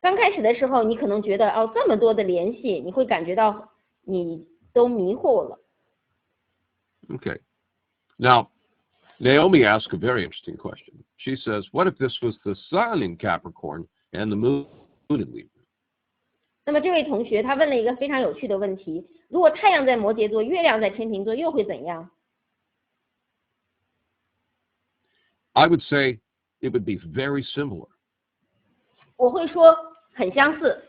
刚开始的时候，你可能觉得哦，这么多的联系，你会感觉到你都迷惑了。Okay. Now, Naomi asked a very interesting question. She says, what if this was the sun in Capricorn and the moon in Libra? 那么这位同学他问了一个非常有趣的问题：如果太阳在摩羯座，月亮在天秤座，又会怎样？ I would say it would be very similar. 我会说很相似。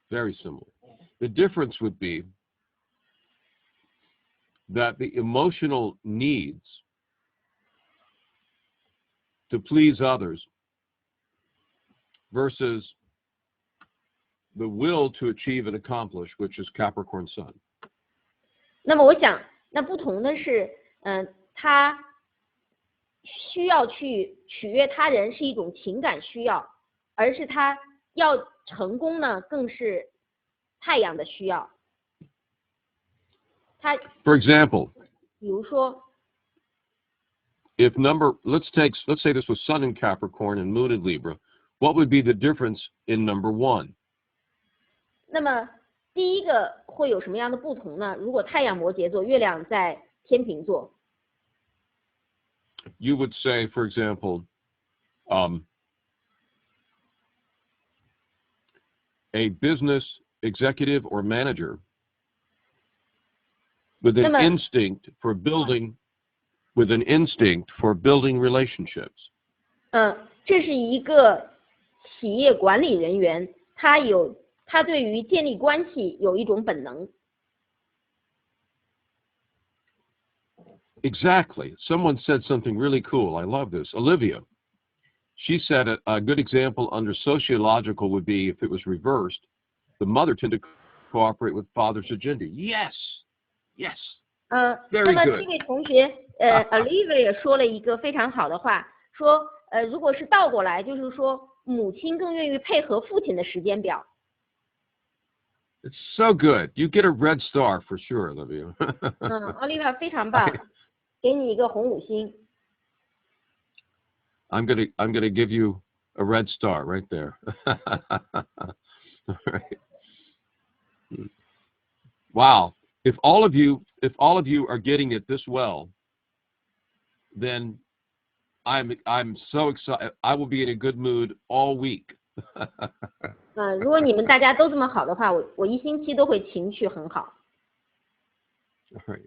Very similar. The difference would be that the emotional needs to please others versus the will to achieve and accomplish, which is Capricorn Sun. 那么我想，那不同的是，他需要去取悦他人是一种情感需要，而是他要成功呢，更是太阳的需要。他 For example, 比如说， if let's say this was Sun in Capricorn and Moon in Libra, what would be the difference in number 1? 那么第一个会有什么样的不同呢？如果太阳摩羯座，月亮在天秤座， You would say, for example, a business executive or manager with an instinct for building relationships. 这是一个企业管理人员，他对于建立关系有一种本能。 Exactly. Someone said something really cool. I love this. Olivia. She said a good example under sociological would be if it was reversed, the mother tended to cooperate with father's agenda. Yes. Yes. Very 那么 good. 这位同学Olivia 也说了一个非常好的话，说如果是倒过来，就是说母亲更愿意配合父亲的时间表。 It's so good. You get a red star for sure, Olivia. Olivia 非常棒，给你一个红5星。 I'm gonna give you a red star right there. All right. Wow. If all of you are getting it this well, then I'm so excited. I will be in a good mood all week. 如果你们大家都这么好的话，我一星期都会情绪很好。 All right.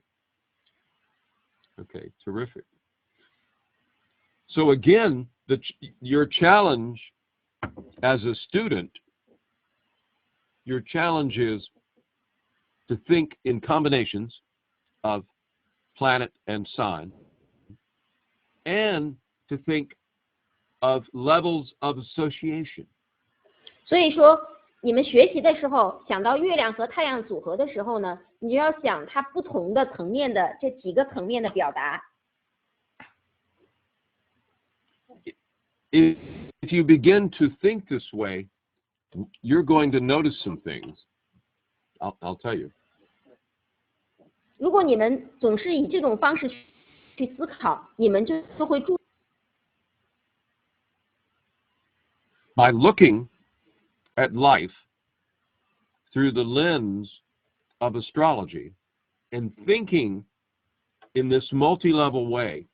Okay, terrific. So again, your challenge as a student, your challenge is to think in combinations of planet and sign, and to think of levels of association. 所以说，你们学习的时候，想到月亮和太阳组合的时候呢，你就要想它不同的层面的这几个层面的表达。 If you begin to think this way, you're going to notice some things. I'll tell you. 如果你们总是以这种方式去思考，你们就会注。 By looking at life through the lens of astrology and thinking in this multi-level way,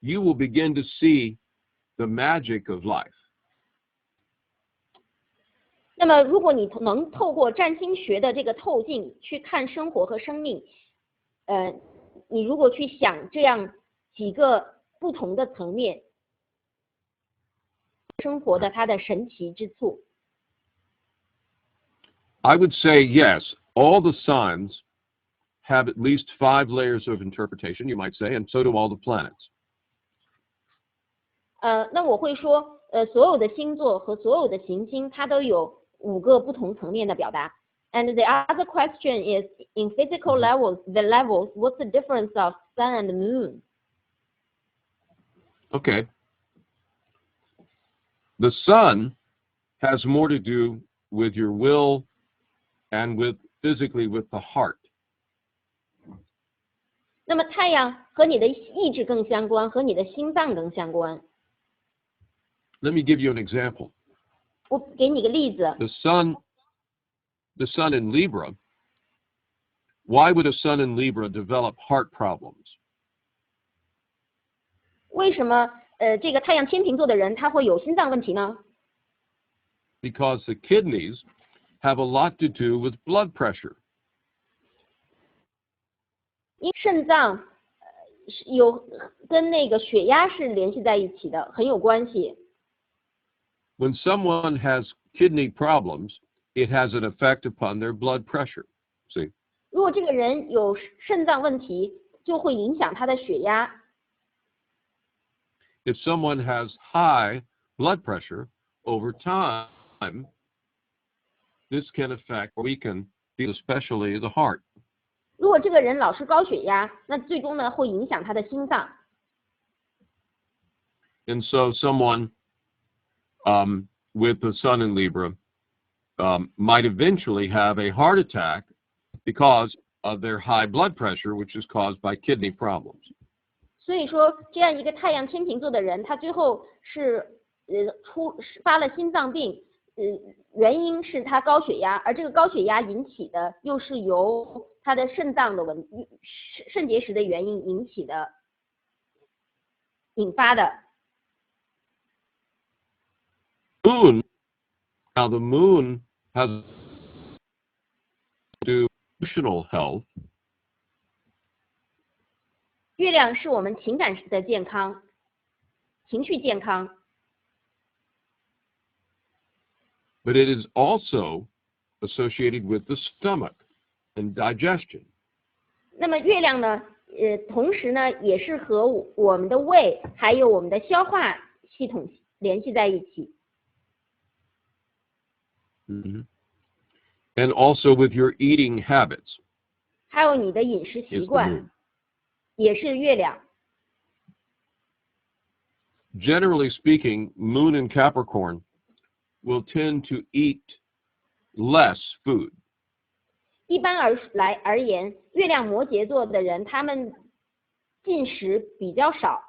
you will begin to see the magic of life. 那么，如果你能透过占星学的这个透镜去看生活和生命，你如果去想这样几个不同的层面，生活的它的神奇之处。 I would say yes, all the signs have at least 5 layers of interpretation, you might say, and so do all the planets. 那我会说，所有的星座和所有的行星，它都有5个不同层面的表达。And the other question is, in physical levels, what's the difference of sun and moon? Okay. The sun has more to do with your will and physically with the heart. 那么太阳和你的意志更相关，和你的心脏更相关。Let me give you an example. 我给你个例子。The sun in Libra, why would a sun in Libra develop heart problems? 为什么这个太阳天秤座的人他会有心脏问题呢？ Because the kidneys have a lot to do with blood pressure. 因为肾脏有跟那个血压是联系在一起的，很有关系。When someone has kidney problems, it has an effect upon their blood pressure. See? 如果这个人有肾脏问题，就会影响他的血压。If someone has high blood pressure over time, this can affect or weaken, especially the heart. 如果这个人老是高血压，那最终呢会影响他的心脏。And so someone with the sun in Libra might eventually have a heart attack because of their high blood pressure, which is caused by kidney problems. 所以说，这样一个太阳天秤座的人，他最后是发了心脏病，原因是他高血压，而这个高血压引起的又是由他的肾脏的肾结石的原因引发的。Now the moon has to do emotional health. 月亮是我们情感的健康，情绪健康。But it is also associated with the stomach and digestion. 那么月亮呢，同时呢，也是和我们的胃还有我们的消化系统联系在一起。Mm-hmm. And also with your eating habits. 还有你的饮食习惯，也是月亮。Generally speaking, Moon in Capricorn will tend to eat less food. 一般而言，月亮摩羯座的人，他们进食比较少，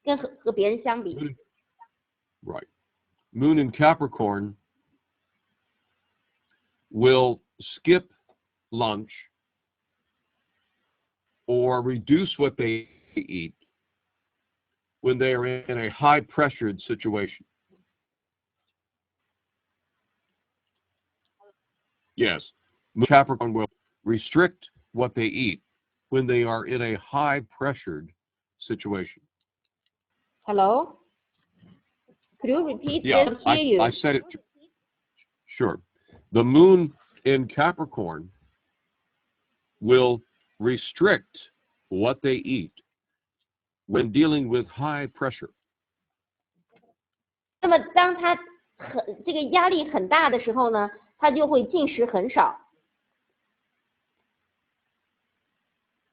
跟和别人相比。Right. Moon in Capricorn will skip lunch or reduce what they eat when they are in a high-pressured situation. Yes, Capricorn will restrict what they eat when they are in a high-pressured situation. Hello? Could you repeat? Yeah, I said it. Sure. The moon in Capricorn will restrict what they eat when dealing with high pressure. 那么当他这个压力很大的时候呢，他就会进食很少。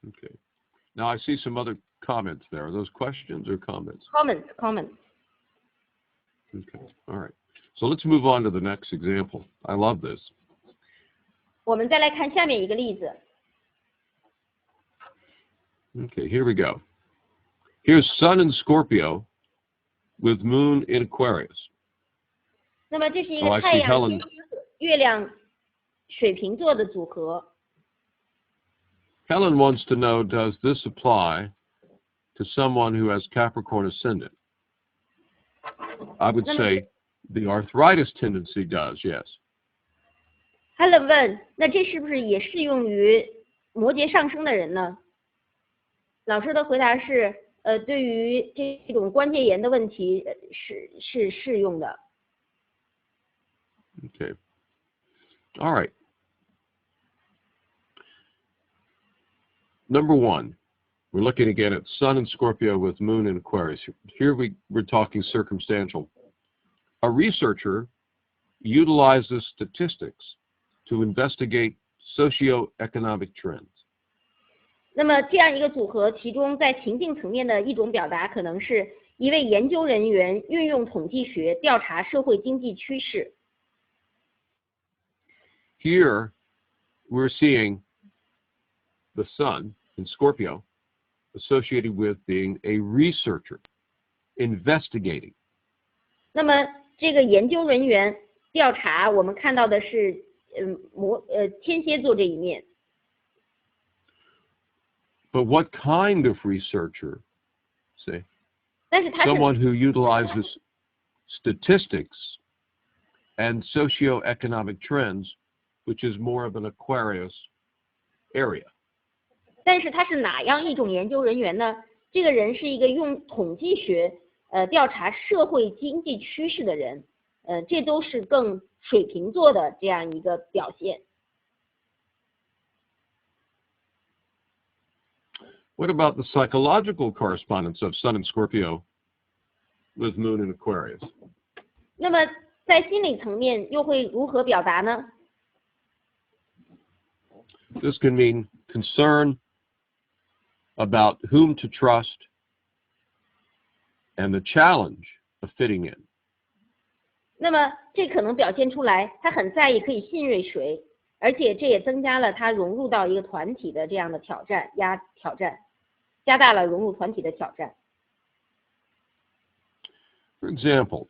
Okay. Now I see some other comments there. Are those questions or comments? Comments. Okay. All right. So let's move on to the next example. I love this. 我们再来看下面一个例子。Okay, here we go. Here's Sun in Scorpio with Moon in Aquarius. 那么这是一个太阳、月亮、水瓶座的组合。Helen wants to know, does this apply to someone who has Capricorn ascendant? I would say the arthritis tendency does, yes. Helen 问，那这是不是也适用于摩羯上升的人呢？老师的回答是，对于这种关节炎的问题是适用的。Okay. All right. Number one, we're looking again at Sun in Scorpio with Moon in Aquarius. Here we're talking circumstantial. A researcher utilizes statistics to investigate socioeconomic trends. 那么这样一个组合，其中在情境层面的一种表达，可能是一位研究人员运用统计学调查社会经济趋势。Here, we're seeing the sun in Scorpio associated with being a researcher, investigating. 那么这个研究人员调查，我们看到的是天蝎座这一面。But what kind of researcher? See, 但是他是 someone who utilizes statistics and socioeconomic trends, which is more of an Aquarius area. 但是他是哪样一种研究人员呢？这个人是一个用统计学调查社会经济趋势的人，这都是更水瓶座的这样一个表现。What about the psychological correspondence of Sun and Scorpio with Moon in Aquarius? 那么在心理层面又会如何表达呢？ This can mean concern about whom to trust and the challenge of fitting in. 那么这可能表现出来，他很在意可以信任谁，而且这也增加了他融入到一个团体的这样的挑战，加大了融入团体的挑战。For example,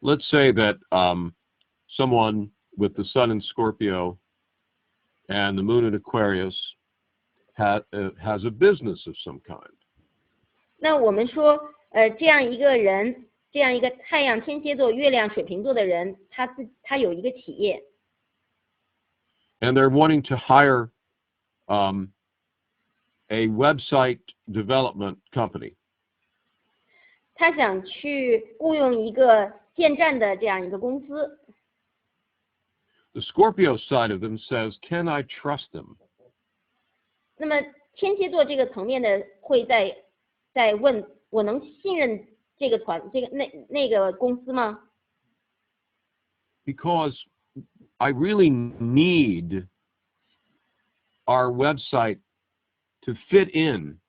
let's say that someone with the Sun in Scorpio and the Moon in Aquarius has a business of some kind. 那我们说，这样一个人，这样一个太阳天蝎座、月亮水瓶座的人，他有一个企业。And they're wanting to hire a website development company. 他想去雇佣一个建站的这样一个公司。The Scorpio side of them says, "Can I trust them?" 那么天蝎座这个层面的会在问，我能信任这个那个公司吗？ Because I really need our website to fit in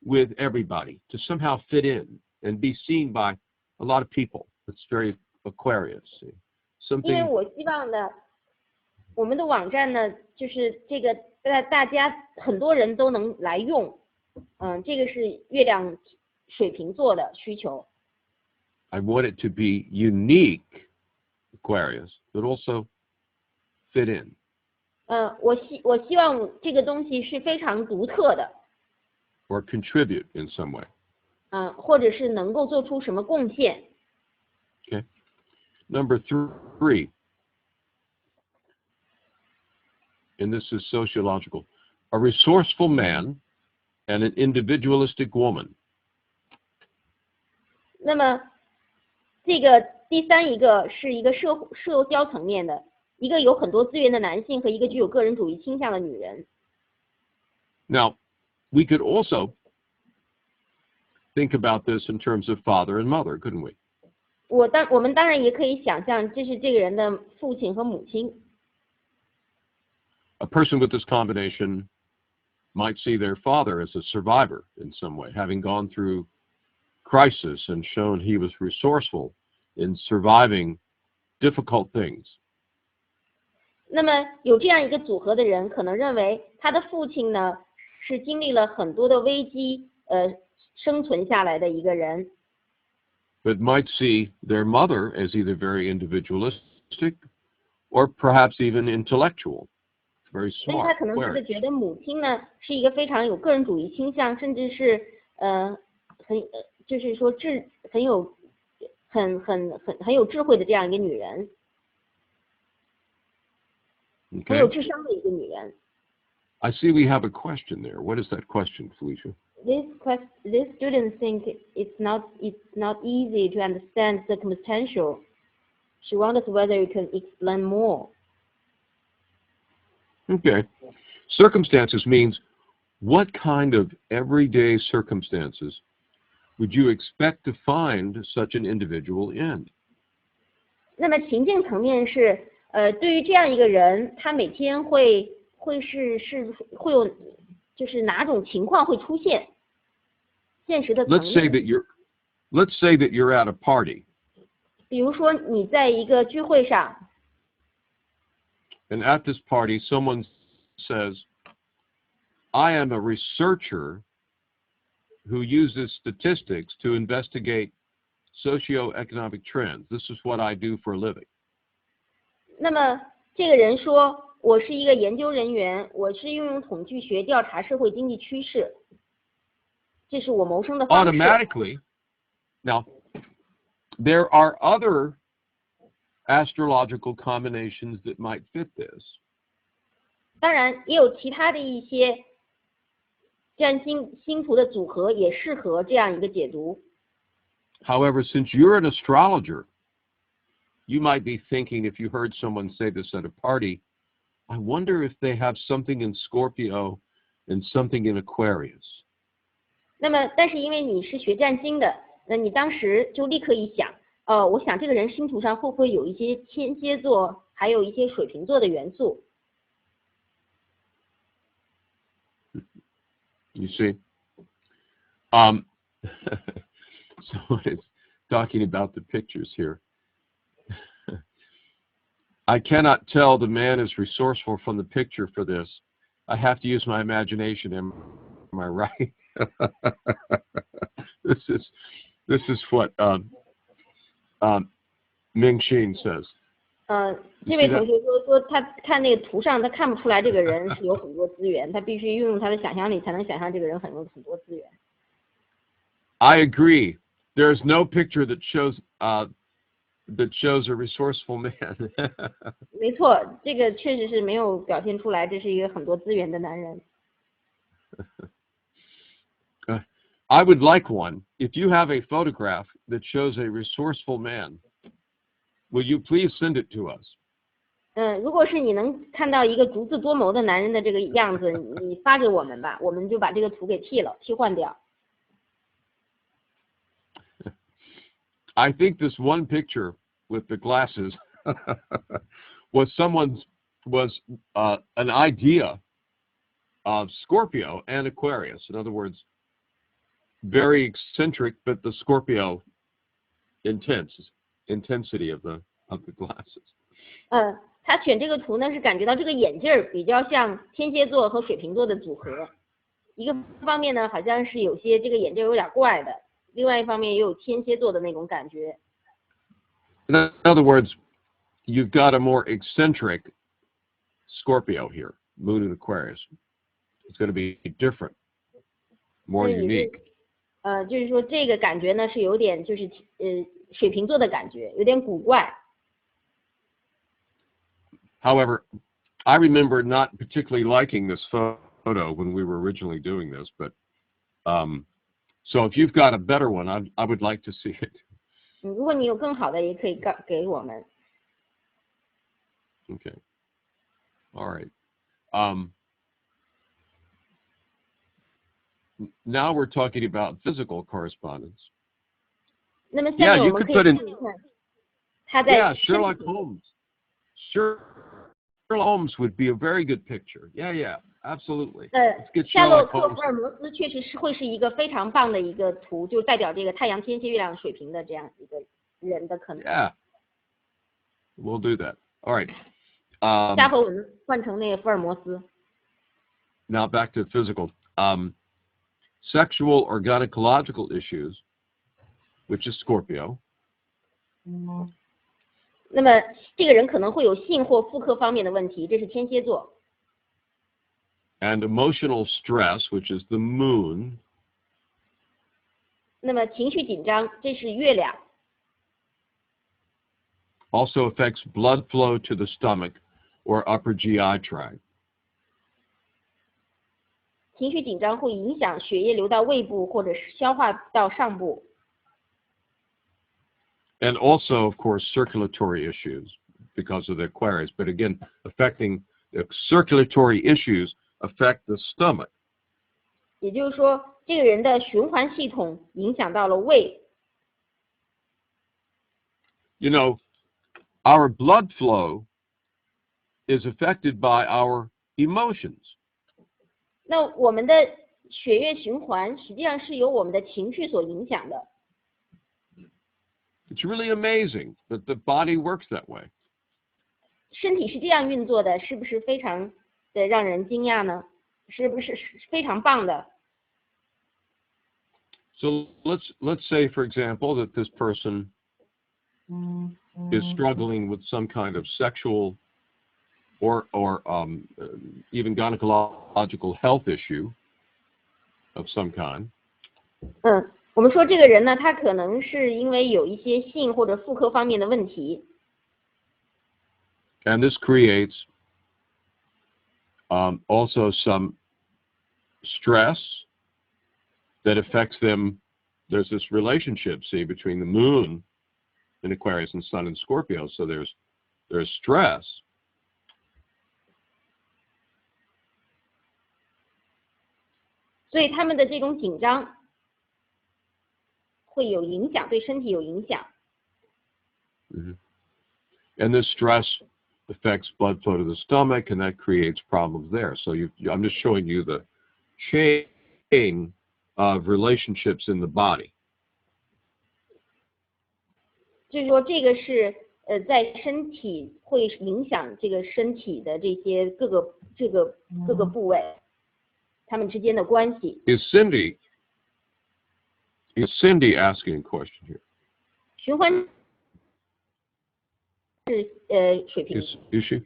with everybody, to somehow fit in and be seen by a lot of people. It's very Aquarius. 因为 Something 我希望呢，我们的网站呢，就是这个大家很多人都能来用，这个是月亮水瓶座的需求。I want it to be unique, Aquarius, but also fit in. 我希望这个东西是非常独特的， Or contribute in some way. 或者是能够做出什么贡献。Okay. Number 3, and this is sociological, a resourceful man and an individualistic woman. 那么这个第三一个是一个社交层面的，一个有很多资源的男性和一个具有个人主义倾向的女人。Now, we could also think about this in terms of father and mother, couldn't we? 我们当然也可以想象，这是这个人的父亲和母亲。A person with this combination might see their father as a survivor in some way, having gone through crisis and shown he was resourceful in surviving difficult things. 那么有这样一个组合的人，可能认为他的父亲呢是经历了很多的危机，生存下来的一个人。But might see their mother as either very individualistic or perhaps even intellectual, very 但是他 smart. 可能就 Aquarius. 是觉得母亲呢是一个非常有个人主义倾向，甚至是就是说很有智慧的这样一个女人，很有 Okay. 智商的一个女人。 I see we have a question there. What is that question, Felicia? This student think it's not easy to understand circumstantial. She wonders whether you can explain more. Okay. Circumstances means what kind of everyday circumstances would you expect to find such an individual in? 那么情境层面是对于这样一个人，他每天会有，就是哪种情况会出现？现实的层 Let's say 面。 that you're at a party. 比如说你在一个聚会上， And at this party, someone says, I am a researcher who uses statistics to investigate socioeconomic trends. This is what I do for a living. 那么这个人说，我是一个研究人员，我是运用统计学调查社会经济趋势，这是我谋生的方式。 Automatically, now, there are other astrological combinations that might fit this. 当然也有其他的一些占星图的组合也适合这样一个解读。 However, since you're an astrologer, you might be thinking, if you heard someone say this at a party, I wonder if they have something in Scorpio and something in Aquarius. 那么但是因为你是学占星的，那你当时就立刻一想，我想这个人星图上会不会有一些天蝎座，还有一些水瓶座的元素。 You see? Someone is talking about the pictures here. I cannot tell the man is resourceful from the picture for this. I have to use my imagination. Am I right? This is what Ming Xin says. 这位同学说他看那个图上，他看不出来这个人是有很多资源，他必须运用他的想象力才能想象这个人有很多资源。 I agree. There is no picture that shows a resourceful man. 没错，这个确实是没有表现出来，这是一个很多资源的男人。I would like one. If you have a photograph that shows a resourceful man, will you please send it to us? 如果是你能看到一个足智多谋的男人的这个样子，你发给我们吧，我们就把这个图给替换掉。 I think this one picture with the glasses was an idea of Scorpio and Aquarius. In other words, very eccentric, but the Scorpio intensity of the glasses. 他选这个图呢，是感觉到这个眼镜比较像天蝎座和水瓶座的组合。一个方面呢，好像是有些这个眼镜有点怪的。 另外一方面也有天蝎座的那种感觉。 In other words, you've got a more eccentric Scorpio here, Moon in Aquarius. It's going to be different, more unique. 就是说这个感觉呢是有点就是水瓶座的感觉，有点古怪。 However, I remember not particularly liking this photo when we were originally doing this, but so if you've got a better one, I would like to see it. 如果你有更好的，也可以给我们。 Okay. All right. Now we're talking about physical correspondence. 那么下面我们可以看一看他在 Yeah, Sherlock Holmes. Sherlock Holmes would be a very good picture. Yeah, absolutely. 夏洛克·福尔摩斯确实是会是一个非常棒的一个图，就代表这个太阳、天蝎、月亮、水瓶的这样一个人的可能。 Yeah, we'll do that. All right. 下回我们换成那个福尔摩斯。 Now back to physical. Sexual or gynecological issues, which is Scorpio. 那么这个人可能会有性或妇科方面的问题，这是天蝎座。 And emotional stress, which is the moon. 那么情绪紧张，这是月亮。 Also affects blood flow to the stomach or upper GI tract. 情绪紧张会影响血液流到胃部或者是消化道上部。 And also, of course, circulatory issues because of the Aquarius. But again, affecting the circulatory issues affect the stomach. 也就是说，这个人的循环系统影响到了胃。 You know, our blood flow is affected by our emotions. 那我们的血液循环实际上是由我们的情绪所影响的。It's really amazing that the body works that way. 身体是这样运作的，是不是非常的让人惊讶呢？是不是非常棒的？ So let's say, for example, that this person is struggling with some kind of sexual or even gynecological health issue of some kind. 我们说这个人呢，他可能是因为有一些性或者妇科方面的问题。And this creates also some stress that affects them. There's this relationship, see, between the moon in Aquarius and sun in Scorpio. So there's stress. 所以他们的这种紧张会有影响，对身体有影响。And this stress affects blood flow to the stomach, and that creates problems there. So I'm just showing you the chain of relationships in the body. 就是说，这个是在身体会影响这个身体的这些各个部位，它们之间的关系。Is Cindy asking a question here? 循环是水瓶。Is she?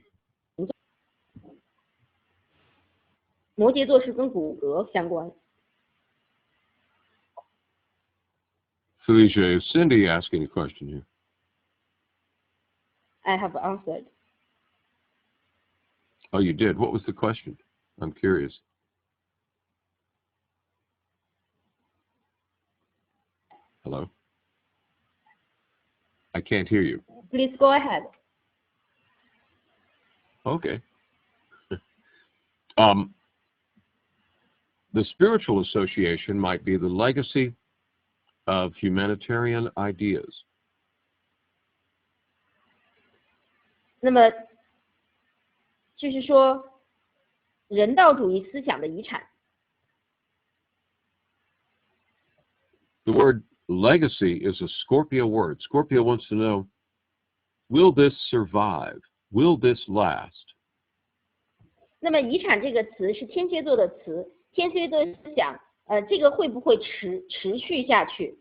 摩羯座是跟骨骼相关。Felicia, is Cindy asking a question here? I have answered. Oh, you did. What was the question? I'm curious. Hello? I can't hear you. Please go ahead. Okay. The spiritual association might be the legacy of humanitarian ideas. 那么就是说，人道主义思想的遗产。 The word legacy is a Scorpio word. Scorpio wants to know, will this survive? Will this last? 那么遗产这个词是天蝎座的词，天蝎座思想，这个会不会持续下去？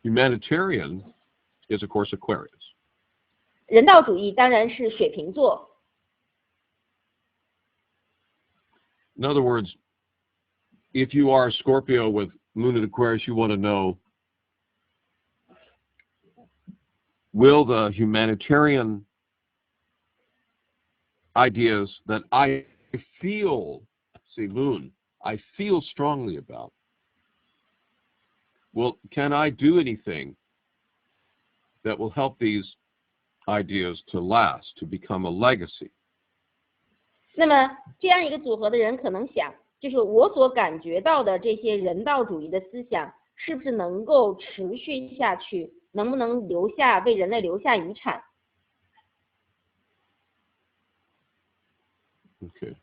Humanitarian is, of course, Aquarius. 人道主义当然是水瓶座。 In other words, if you are a Scorpio with Moon in Aquarius, you want to know, will the humanitarian ideas that I feel, see, Moon, I feel strongly about, well, can I do anything that will help these ideas to last, to become a legacy? 那么这样一个组合的人可能想，就是我所感觉到的这些人道主义的思想，是不是能够持续下去？能不能为人类留下遗产？ Okay.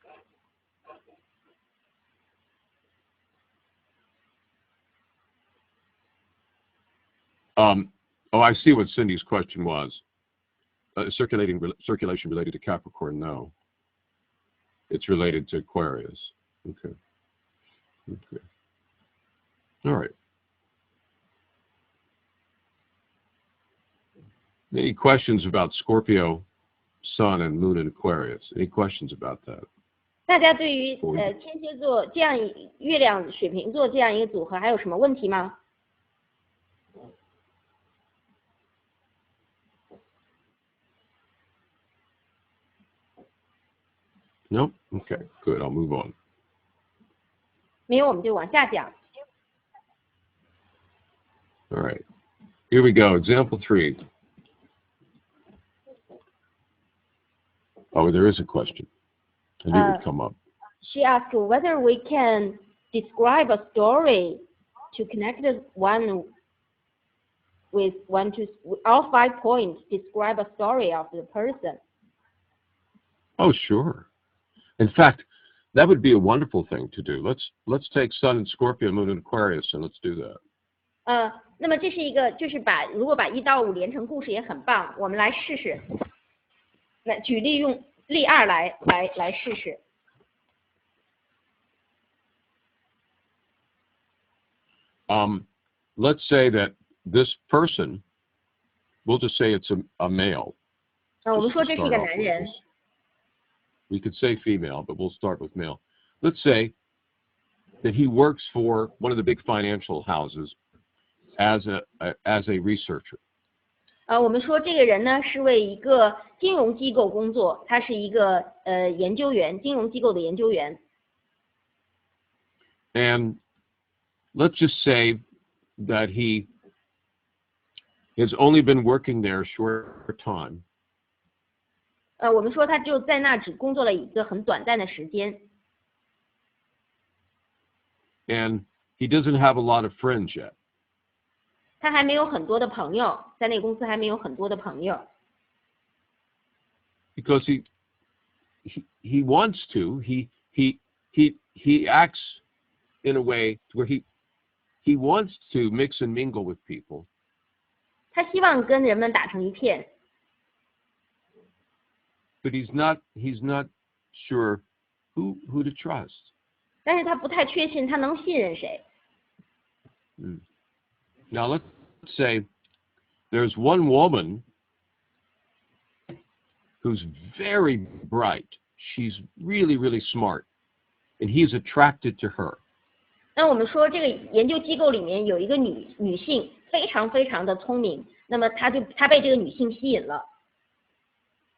Oh, I see what Cindy's question was. Circulation related to Capricorn? No. It's related to Aquarius. Okay. Okay. All right. Any questions about Scorpio, Sun, and Moon in Aquarius? Any questions about that? 大家对于天蝎座这样月亮水瓶座这样一个组合还有什么问题吗？ Nope? Okay, good. I'll move on. 没有，我们就往下讲。 All right. Here we go. Example 3. Oh, there is a question. I knew it would come up. She asked whether we can describe a story to connect one with all 5 points describe a story of the person. Oh, sure. In fact, that would be a wonderful thing to do. Let's take Sun in Scorpio, Moon in Aquarius, and let's do that. 那么这是一个，就是如果把1到5连成故事也很棒，我们来试试。那举例用例2来试试。Let's say that this person, we'll just say it's a male. 我们说这是一个男人。We could say female, but we'll start with male. Let's say that he works for one of the big financial houses as a researcher. 我们说这个人呢是为一个金融机构工作，他是一个研究员，金融机构的研究员。And let's just say that he has only been working there a short time. 我们说他就在那只工作了一个很短暂的时间。And he doesn't have a lot of friends yet. 他还没有很多的朋友，在那个公司还没有很多的朋友。Because he wants to, he acts in a way where he wants to mix and mingle with people. 他希望跟人们打成一片。But he's not sure who to trust. 但是他不太确信他能信任谁。Now let's say there's one woman who's very bright. She's really, really smart, and he's attracted to her. 那我们说这个研究机构里面有一个女性非常非常的聪明，那么他被这个女性吸引了。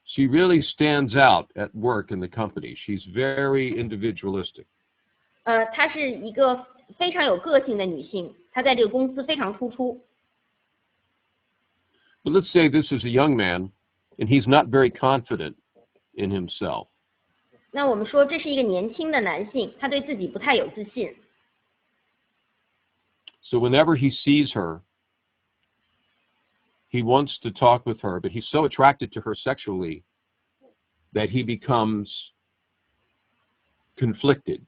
She really stands out at work in the company. She's very individualistic. 她是一个非常有个性的女性，她在这个公司非常突出。But let's say this is a young man, and he's not very confident in himself. 那我们说这是一个年轻的男性，他对自己不太有自信。So whenever he sees her, he wants to talk with her, but he's so attracted to her sexually that he becomes conflicted.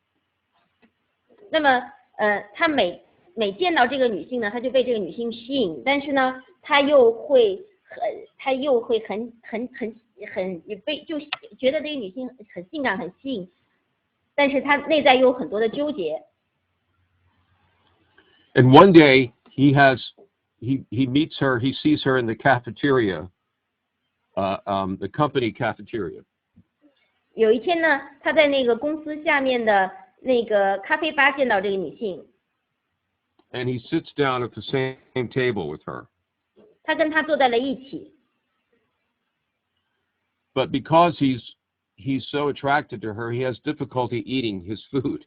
那么，他每见到这个女性呢，他就被这个女性吸引，但是呢，他又会就觉得这个女性很性感很吸引，但是他内在又有很多的纠结。And one day he meets her, he sees her in the cafeteria, the company cafeteria. 有一天呢，他在那个公司下面的那个咖啡吧见到这个女性。And he sits down at the same table with her. 他跟她坐在了一起。But because he's so attracted to her, he has difficulty eating his food.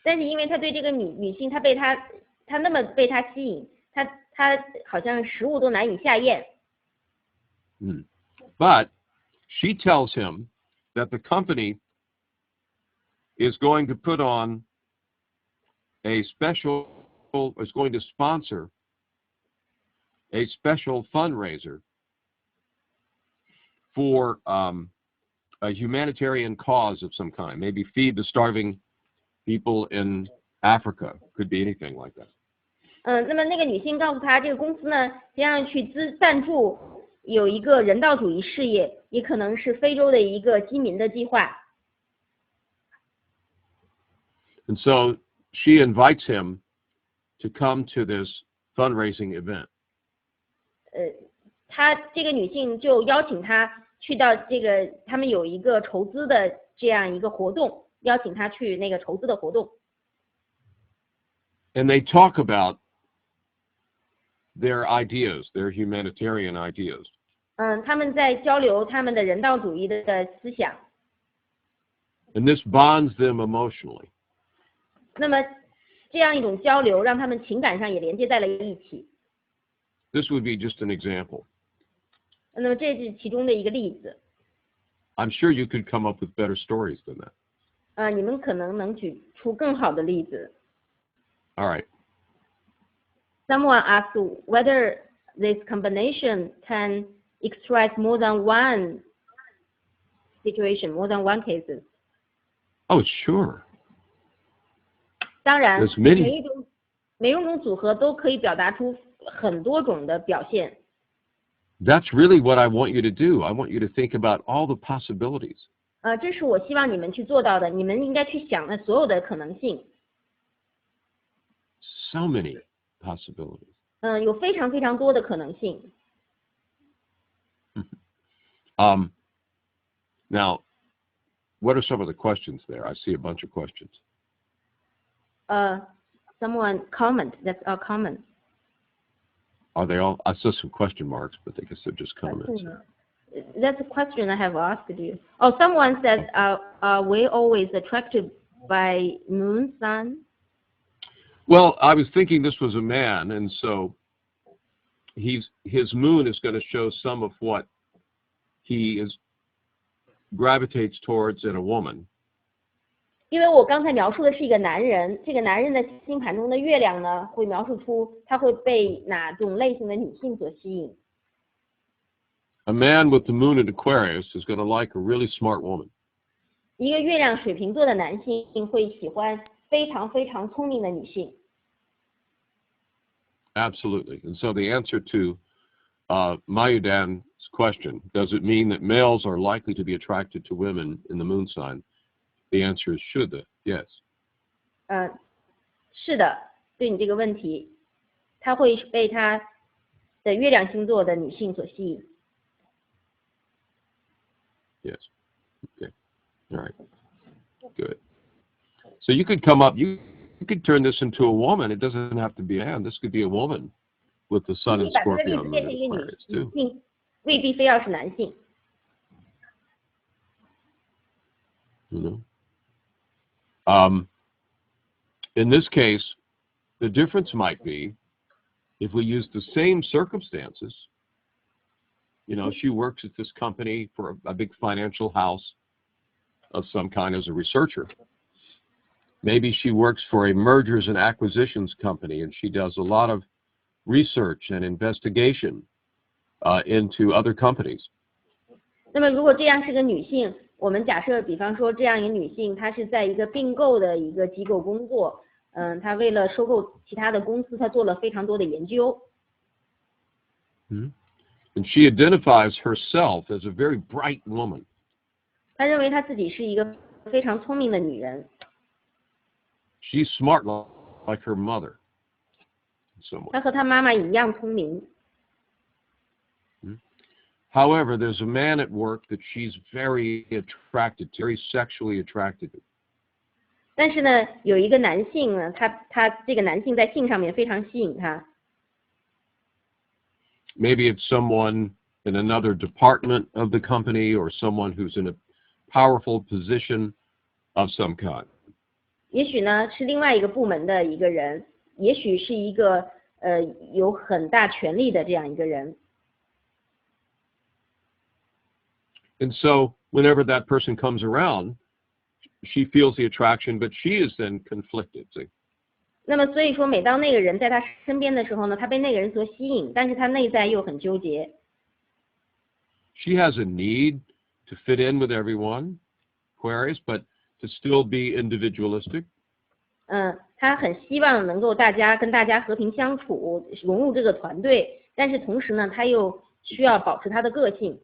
但是因为他对这个女性，他那么被她吸引，他好像食物都难以下咽。But she tells him that the company is going to put on is going to sponsor a special fundraiser for a humanitarian cause of some kind, maybe feed the starving people in Africa, could be anything like that. 那么那个女性告诉他，这个公司呢将要去赞助有一个人道主义事业，也可能是非洲的一个饥民的计划。And so she invites him to come to this fundraising event. 这个女性就邀请他去到这个他们有一个筹资的这样一个活动，邀请他去那个筹资的活动。And they talk about their ideas, their humanitarian ideas. 他们在交流他们的人道主义的思想。And this bonds them emotionally. 那么这样一种交流，让他们情感上也连接在了一起。This would be just an example. 那么这是其中的一个例子。I'm sure you could come up with better stories than that. 你们可能能举出更好的例子。All right. Someone asked whether this combination can express more than one situation, more than one cases. Oh, sure. 当然， There's many. 每一种组合都可以表达出很多种的表现。That's really what I want you to do. I want you to think about all the possibilities. 这是我希望你们去做到的，你们应该去想那所有的可能性。So many possibilities. 有非常非常多的可能性。Now, what are some of the questions there? I see a bunch of questions. Someone comment. That's all comment. Are they all? I saw some question marks, but I guess they're just comments. That's a question I have asked you. Oh, someone says, are we always attracted by moon, sun? Well, I was thinking this was a man, and so his moon is going to show some of what he gravitates towards in a woman. 因为我刚才描述的是一个男人，这个男人的星盘中的月亮呢，会描述出他会被哪种类型的女性所吸引。A man with the moon in Aquarius is going to like a really smart woman. 一个月亮水瓶座的男性会喜欢非常非常聪明的女性。Absolutely. And so the answer to Mayudan's question, does it mean that males are likely to be attracted to women in the moon sign? The answer is should. Yes. 是的，对你这个问题，他会被他的月亮星座的女性所吸引。Yes. Okay. All right. Good. So you could come up, you could turn this into a woman. It doesn't have to be a man. This could be a woman with the sun and Scorpio moon in Aquarius too. 未必非要是男性。You know? In this case, the difference might be if we use the same circumstances. You know, she works at this company for a big financial house of some kind as a researcher. Maybe she works for a mergers and acquisitions company and she does a lot of research and investigation into other companies. 那么如果这样是个女性，我们假设比方说这样一个女性，她是在一个并购的一个机构工作，她为了收购其他的公司，她做了非常多的研究。And she identifies herself as a very bright woman. 她认为她自己是一个非常聪明的女人。She's smart like her mother. 她和她妈妈一样聪明。However, there's a man at work that she's very attracted to, very sexually attracted to. 但是呢，有一个男性呢，他这个男性在性上面非常吸引她。Maybe it's someone in another department of the company or someone who's in a powerful position of some kind. 也许呢是另外一个部门的一个人，也许是一个有很大权力的这样一个人。And so whenever that person comes around, she feels the attraction, but she is then conflicted. See? 那么所以说，每当那个人在她身边的时候呢，她被那个人所吸引，但是她内在又很纠结。She has a need to fit in with everyone, Aquarius, but to still be individualistic. 她很希望能够跟大家和平相处，融入这个团队，但是同时呢，她又需要保持她的个性。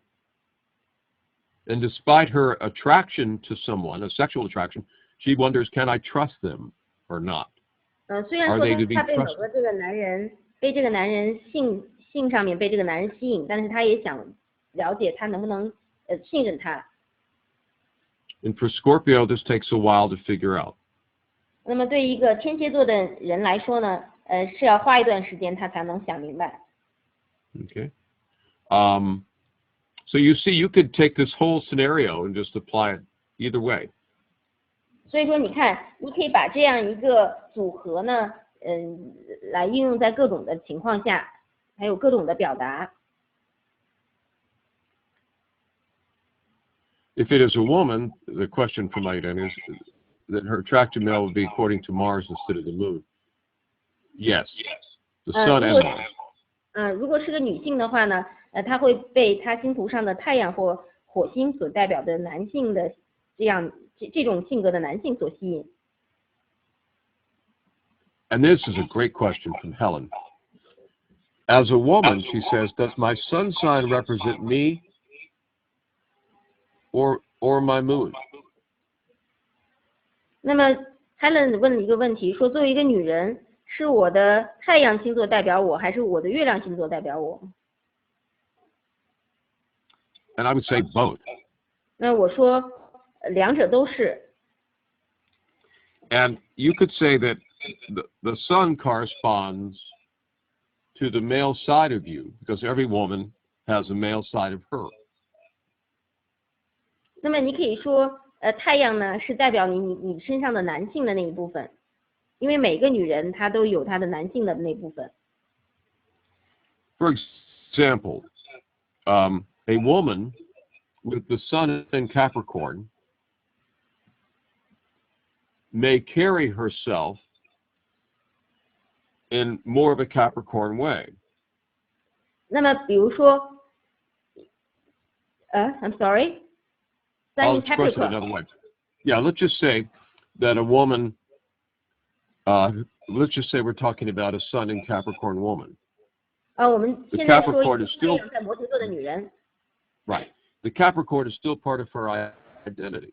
And despite her attraction to someone, a sexual attraction, she wonders, can I trust them or not? 虽然说她被某个这个男人性上面被这个男人吸引，但是她也想了解他能不能信任他。And for Scorpio, this takes a while to figure out. 那么对于一个天蝎座的人来说呢，是要花一段时间他才能想明白。Okay. So you see, you could take this whole scenario and just apply it either way. 所以说，你看，你可以把这样一个组合呢，来应用在各种的情况下，还有各种的表达。If it is a woman, the question from Aidan is that her attractive male would be according to Mars instead of the moon. Yes, the sun and Mars. 如果是个女性的话呢，她会被她星图上的太阳或火星所代表的男性的这种性格的男性所吸引。And this is a great question from Helen. As a woman, she says, does my sun sign represent me or my moon? 那么 Helen 问了一个问题，说作为一个女人，是我的太阳星座代表我，还是我的月亮星座代表我？ And I would say both. 那我说两者都是。And you could say that the sun corresponds to the male side of you, because every woman has a male side of her. 那么你可以说，太阳呢是代表你身上的男性的那一部分，因为每个女人她都有她的男性的那部分。For example, a woman with the sun in Capricorn may carry herself in more of a Capricorn way. 那么比如说，I'm sorry. I'll express it another way. Yeah, let's just say that a woman, let's just say we're talking about a sun in Capricorn woman. 我们现在说一个太阳在摩羯座的女人。Right. The Capricorn is still part of her identity.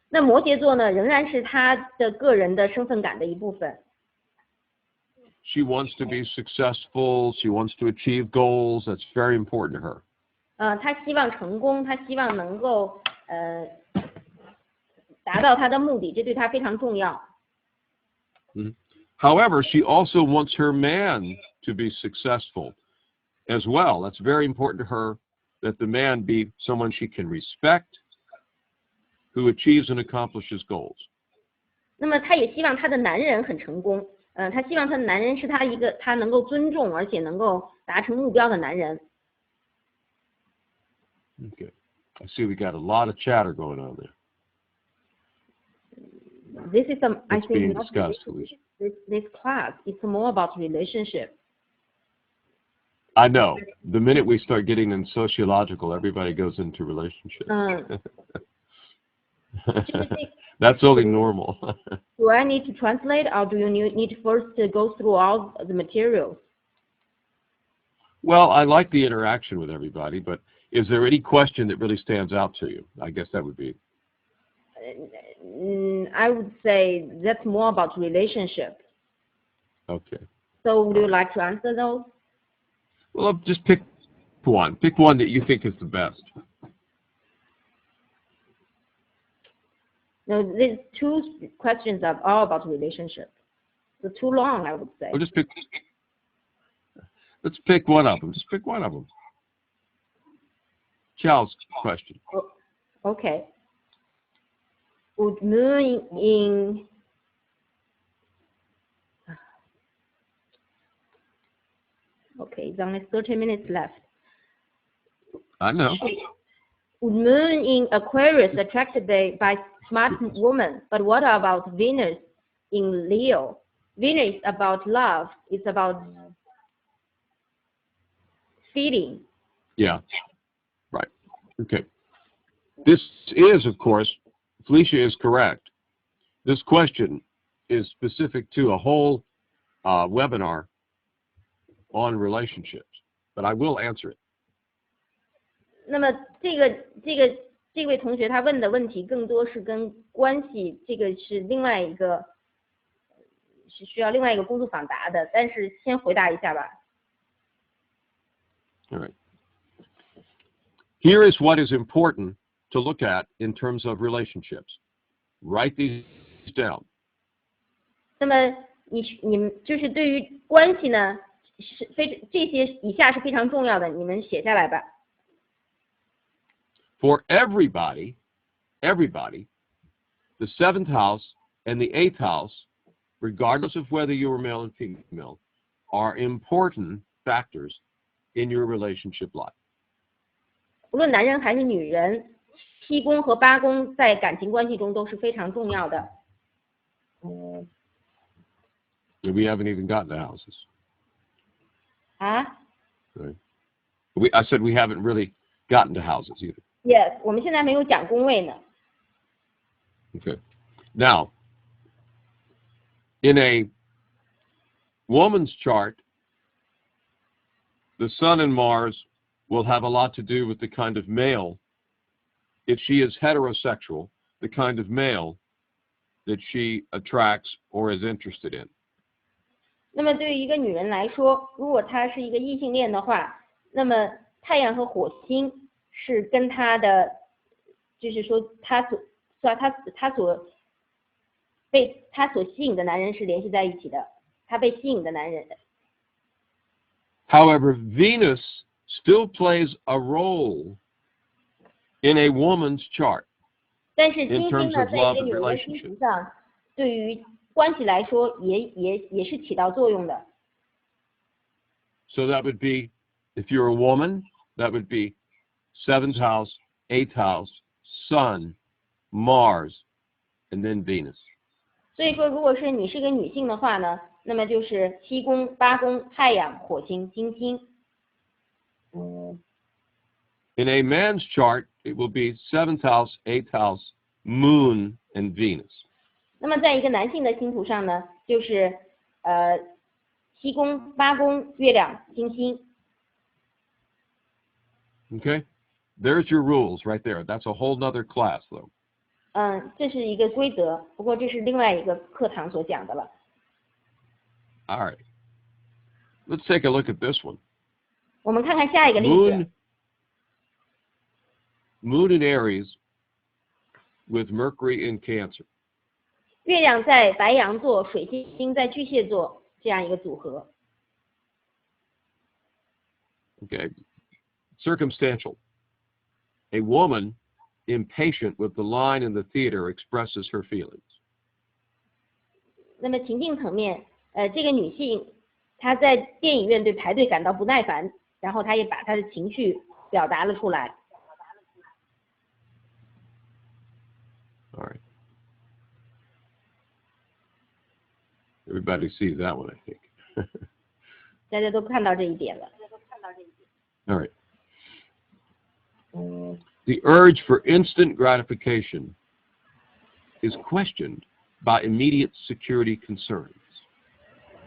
那摩羯座呢，仍然是她的个人的身份感的一部分。She wants to be successful. She wants to achieve goals. That's very important to her. 她希望成功，她希望能够达到她的目的，这对她非常重要。However, she also wants her man to be successful as well. That's very important to her, that the man be someone she can respect, who achieves and accomplishes goals. 那么她也希望她的男人很成功，她希望她的男人是她能够尊重而且能够达成目标的男人。Okay. I see we got a lot of chatter going on there. This is I It's think being not discussed, this class. It's more about relationship. I know. The minute we start getting in sociological, everybody goes into relationships. That's only normal. Do I need to translate, or do you need first to go through all the materials? Well, I like the interaction with everybody, but is there any question that really stands out to you? I guess that would be. I would say that's more about relationship. Okay. So would you like to answer those? Well, just pick one. Pick one that you think is the best. No, these two questions are all about relationship. So too long, I would say. Well, just pick. Let's pick one of them. Just pick one of them. Child's question. Okay. Would moon in okay, it's only 30 minutes left. I know. Would moon in Aquarius attracted by smart woman? But what about Venus in Leo? Venus is about love. It's about feeling. Yeah. Right. Okay. This is, of course, Felicia is correct. This question is specific to a whole webinar on relationships, but I will answer it. 那么这位同学他问的问题更多是跟关系，这个是另外一个是需要另外一个工作坊答的，但是先回答一下吧。All right. Here is what is important to look at in terms of relationships. Write these down. 那么你们就是对于关系呢，这些以下是非常重要的，你们写下来吧。For everybody, the seventh house and the eighth house, regardless of whether you are male and female, are important factors in your relationship life. 无论男人还是女人，7宫和8宫在感情关系中都是非常重要的。We haven't even gotten to houses. 啊？ Right. I said we haven't really gotten to houses either. Yes， 我们现在没有讲宫位呢。Okay. Now, in a woman's chart, the Sun and Mars will have a lot to do with the kind of male, if she is heterosexual, the kind of male that she attracts or is interested in. 那么对于一个女人来说，如果她是一个异性恋的话，那么太阳和火星是跟她的，就是说她所被她所吸引的男人是联系在一起的，她被吸引的男人。However, Venus still plays a role in a woman's chart. 但是金星呢，在一个女人的星图上，对于关系来说也是起到作用的。So that would be, if you're a woman, that would be 7th house, 8th house, Sun, Mars, and then Venus. 所以说，如果是你是个女性的话呢，那么就是7宫、8宫、太阳、火星、金星。In a man's chart, it will be 7th house, 8th house, Moon, and Venus. 那么在一个男性的星图上呢，就是7宫、8宫、月亮、金星。Okay? There's your rules right there. That's a whole nother class, though. 这是一个规则，不过这是另外一个课堂所讲的了。All right. Let's take a look at this one. 我们看看下一个例子。Moon in Aries with Mercury in Cancer. 月亮在白羊座，水星在巨蟹座，这样一个组合。Okay. Circumstantial. A woman impatient with the line in the theater expresses her feelings. 那么情境层面，这个女性她在电影院对排队感到不耐烦，然后她也把她的情绪表达了出来。All right. Everybody sees that one, I think. 大家都看到这一点了。All right. The urge for instant gratification is questioned by immediate security concerns.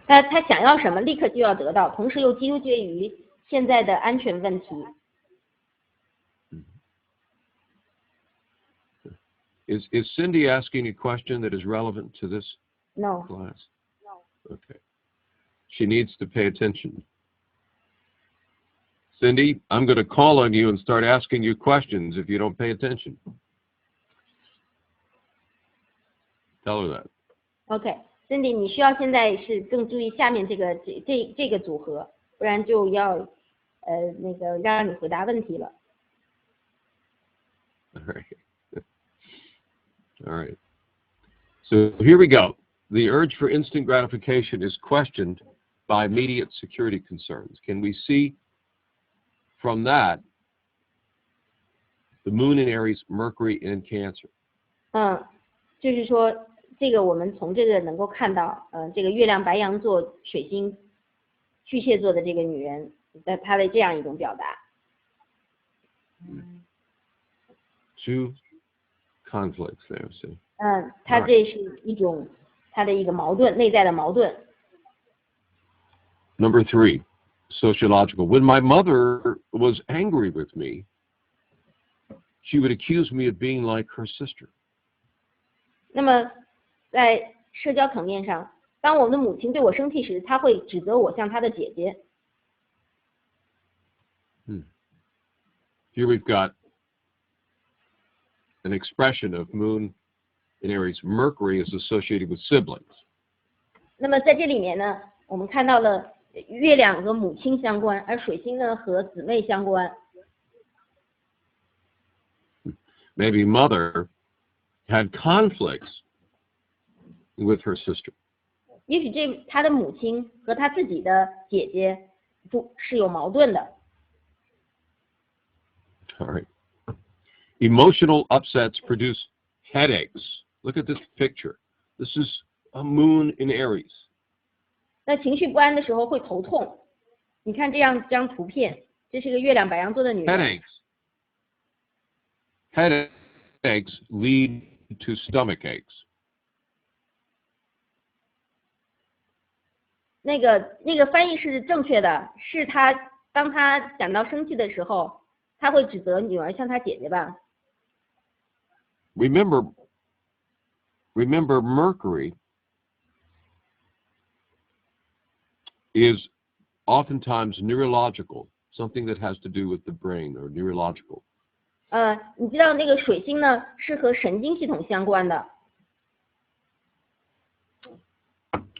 他想要什么，立刻就要得到，同时又纠结于现在的安全问题。Is Cindy asking a question that is relevant to this No. class? No. Okay. She needs to pay attention. Cindy, I'm going to call on you and start asking you questions if you don't pay attention. Tell her that. OK, Cindy， 你需要现在是更注意下面这个组合，不然就要那个让你回答问题了。All right. All right. So here we go. The urge for instant gratification is questioned by immediate security concerns. Can we see from that the moon in Aries, Mercury in Cancer? 就是说这个我们从这个能够看到，这个月亮白羊座、水星巨蟹座的这个女人，她的这样一种表达。Two conflicts there, see. 她这是一种她的一个矛盾，内在的矛盾。Number 3, sociological. When my mother was angry with me, she would accuse me of being like her sister. 那么在社交层面上，当我们的母亲对我生气时，她会指责我像她的姐姐。Here we've got an expression of moon in Aries. Mercury is associated with siblings. 那么在这里面呢，我们看到了月亮和母亲相关，而水星呢和姊妹相关。Maybe mother had conflicts with her sister. 也许她的母亲和她自己的姐姐是有矛盾的。All right. Emotional upsets produce headaches. Look at this picture. This is a moon in Aries. 那情绪不安的时候会头痛。你看这样张图片，这是一个月亮白羊座的女人。Headaches lead to stomach aches. 那个翻译是正确的，是当他感到生气的时候，他会指责女儿像他姐姐吧。Remember Mercury is oftentimes neurological, something that has to do with the brain or neurological. 你知道那个水星呢是和神经系统相关的。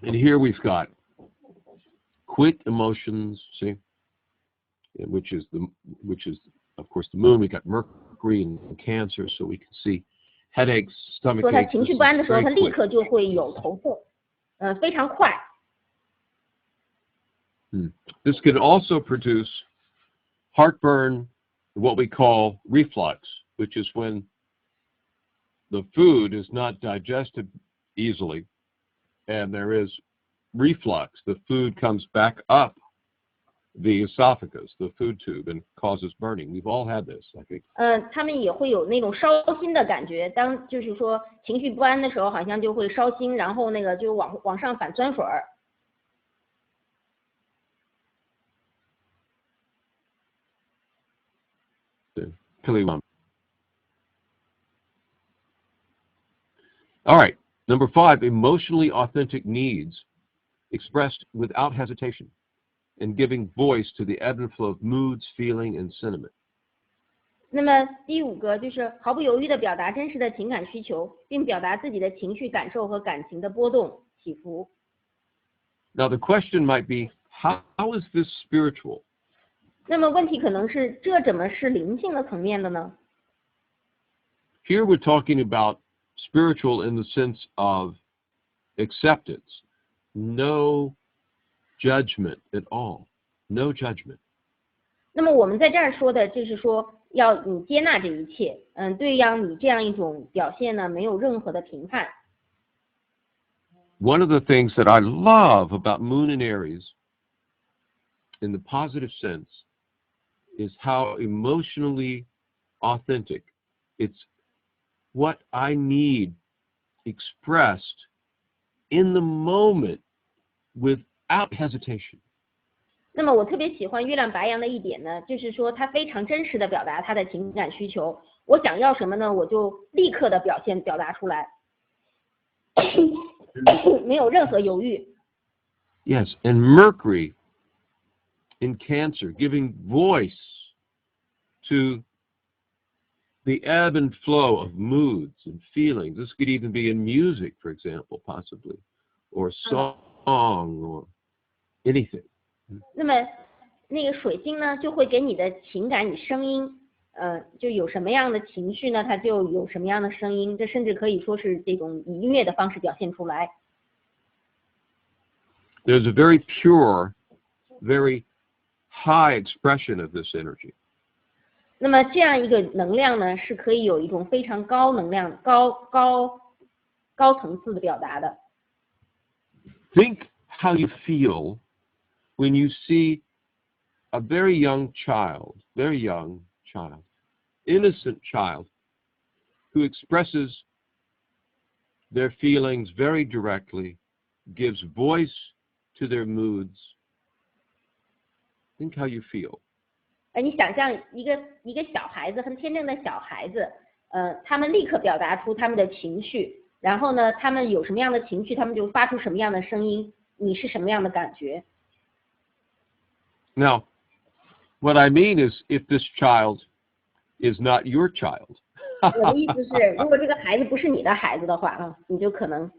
And here we've got quick emotions, see, which is of course the moon. We got Mercury and Cancer, so we can see headaches, stomach 说他 aches. 情绪不安的时候，他立刻就会有头痛，非常快。This can also produce heartburn, what we call reflux, which is when the food is not digested easily and there is reflux. The food comes back up the esophagus, the food tube, and causes burning. We've all had this, I think. 他们也会有那种烧心的感觉，就是说情绪不安的时候，好像就会烧心，然后那个就往上反酸水儿。All right, number 5, emotionally authentic needs expressed without hesitation and giving voice to the ebb and flow of moods, feeling, and sentiment. 那么第5个就是毫不犹豫地表达真实的情感需求，并表达自己的情绪感受和感情的波动起伏。Now the question might be, how is this spiritual? 那么问题可能是这怎么是灵性的层面的呢？ Here we're talking about spiritual in the sense of acceptance, no judgment at all, no judgment. 那么我们在这儿说的就是说要你接纳这一切，对让你这样一种表现呢没有任何的评判。One of the things that I love about Moon and Aries in the positive sense is how emotionally authentic. It's what I need expressed in the moment without hesitation. 那么我特别喜欢月亮白羊的一点呢，就是说他非常真实的表达他的情感需求。我想要什么呢，我就立刻的表达出来，没有任何犹豫。Yes, and Mercury in Cancer, giving voice to the ebb and flow of moods and feelings. This could even be in music, for example, possibly, or song, or anything. 那么那个水星呢，就会给你的情感以声音，就有什么样的情绪呢，它就有什么样的声音，这甚至可以说是这种以音乐的方式表现出来。There's a very pure, very high expression of this energy. 那么这样一个能量呢，是可以有一种非常高能量、高层次的表达的。Think how you feel when you see a very young child, innocent child, who expresses their feelings very directly, gives voice to their moods. Think how you feel. 你想象一个小孩子，很天真的小孩子，他们立刻表达出他们的情绪，然后呢，他们有什么样的情绪，他们就发出什么样的声音，你是什么样的感觉？ Now, what I mean is, if this child is not your child. 我的意思是，如果这个孩子不是你的孩子的话啊，你就可能。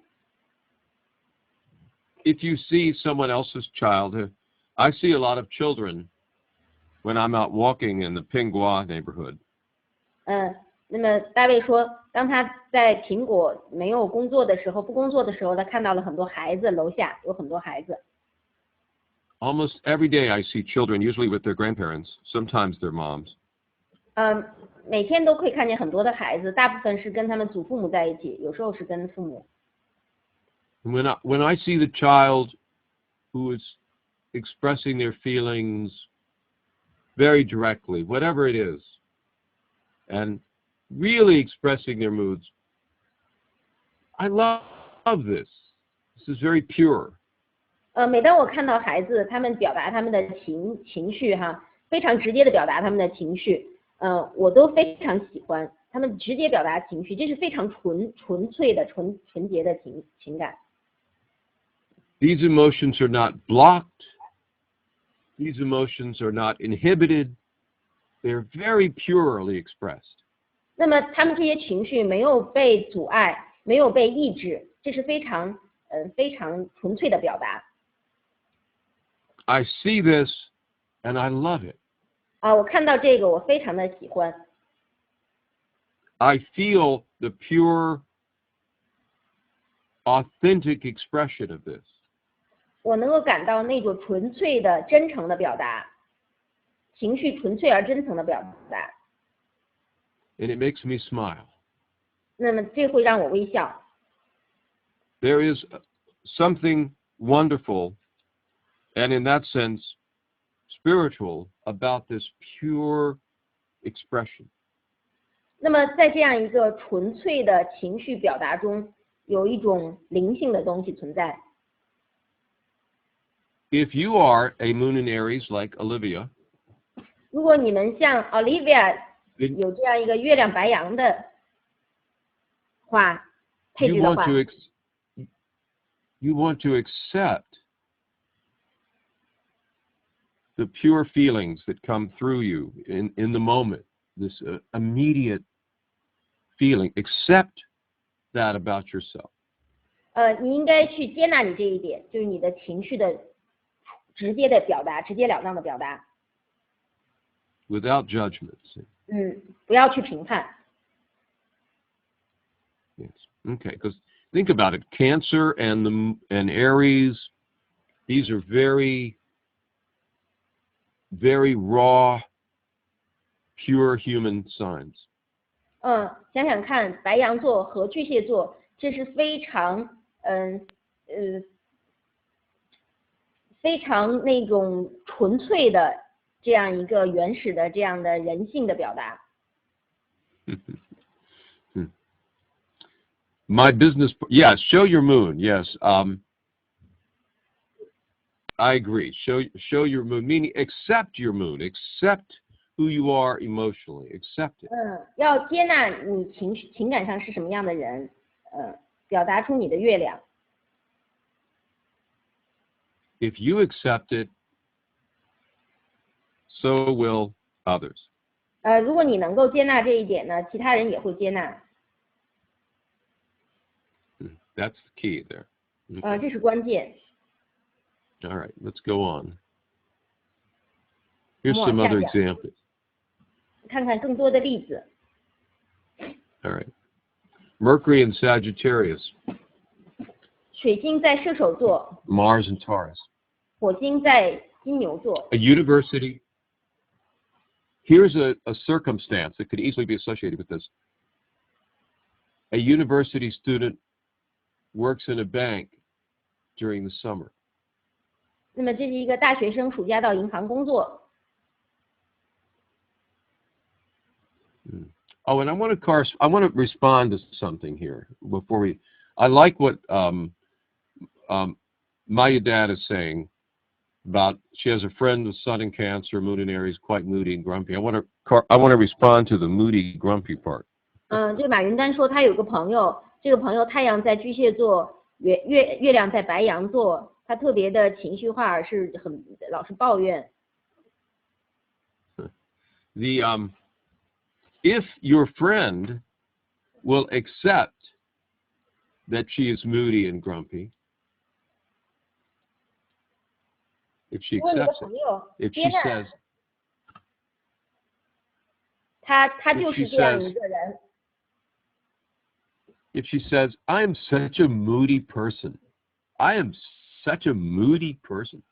If you see someone else's child, I see a lot of children when I'm out walking in the Pingua neighborhood. 那么大卫说，当他在苹果没有工作的时候，不工作的时候，他看到了很多孩子，楼下有很多孩子。Almost every day I see children, usually with their grandparents, sometimes their moms. 每天都可以看见很多的孩子，大部分是跟他们祖父母在一起，有时候是跟父母。When I see the child who is expressing their feelings very directly, whatever it is, and really expressing their moods. I love this. This is very pure. 每当我看到孩子他们表达他们的情绪哈，非常直接的表达他们的情绪，我都非常喜欢他们直接表达情绪，这是非常纯粹的纯洁的情感。These emotions are not blocked. These emotions are not inhibited. They're very purely expressed. 那么他们这些情绪没有被阻碍，没有被抑制，这是非常纯粹的表达。I see this and I love it. 我看到这个我非常的喜欢。I feel the pure, authentic expression of this. 我能够感到那种纯粹的、真诚的表达，情绪纯粹而真诚的表达。And it makes me smile. 那么这会让我微笑。There is something wonderful, and in that sense, spiritual about this pure expression. 那么在这样一个纯粹的情绪表达中，有一种灵性的东西存在。If you are a moon in Aries like Olivia, 如果你们像 Olivia 有这样一个月亮白羊的话，配置的话， you want to accept the pure feelings that come through you in the moment, this immediate feeling. Accept that about yourself. 你应该去接纳你这一点，就是你的情绪的直接的表达，直截了当的表达。Without judgment. 不要去评判。Yes. Okay. Because think about it. Cancer and Aries, these are very, very raw, pure human signs. 想想看，白羊座和巨蟹座，这是非常非常那种纯粹的这样一个原始的这样的人性的表达。My business, yes, show your moon, yes. I agree. Show your moon, meaning accept your moon, accept who you are emotionally, accept it. 要接纳你情感上是什么样的人，表达出你的月亮。If you accept it, so will others. 如果你能够接纳这一点呢，其他人也会接纳。That's the key there. Okay. 这是关键。All right, let's go on. Here's some other examples. 看看更多的例子。All right. Mercury in Sagittarius. 水星在射手座。Mars in Taurus. 火星在金牛座。A university. Here's a circumstance that could easily be associated with this. A university student works in a bank during the summer. 那么这是一个大学生暑假到银行工作。Oh, and I want to respond to something here before we. I like what Maya Dad is saying about she has a friend with Sun in Cancer, Moon in Aries, quite moody and grumpy. I want to respond to the moody, grumpy part. 这个马云丹说他有个朋友，这个朋友太阳在巨蟹座，月亮在白羊座，他特别的情绪化，是老是抱怨。If your friend will accept that she is moody and grumpy, if she accepts it, if she says, 他就是这样一个人。If she says, I am such a moody person, I am such a moody person.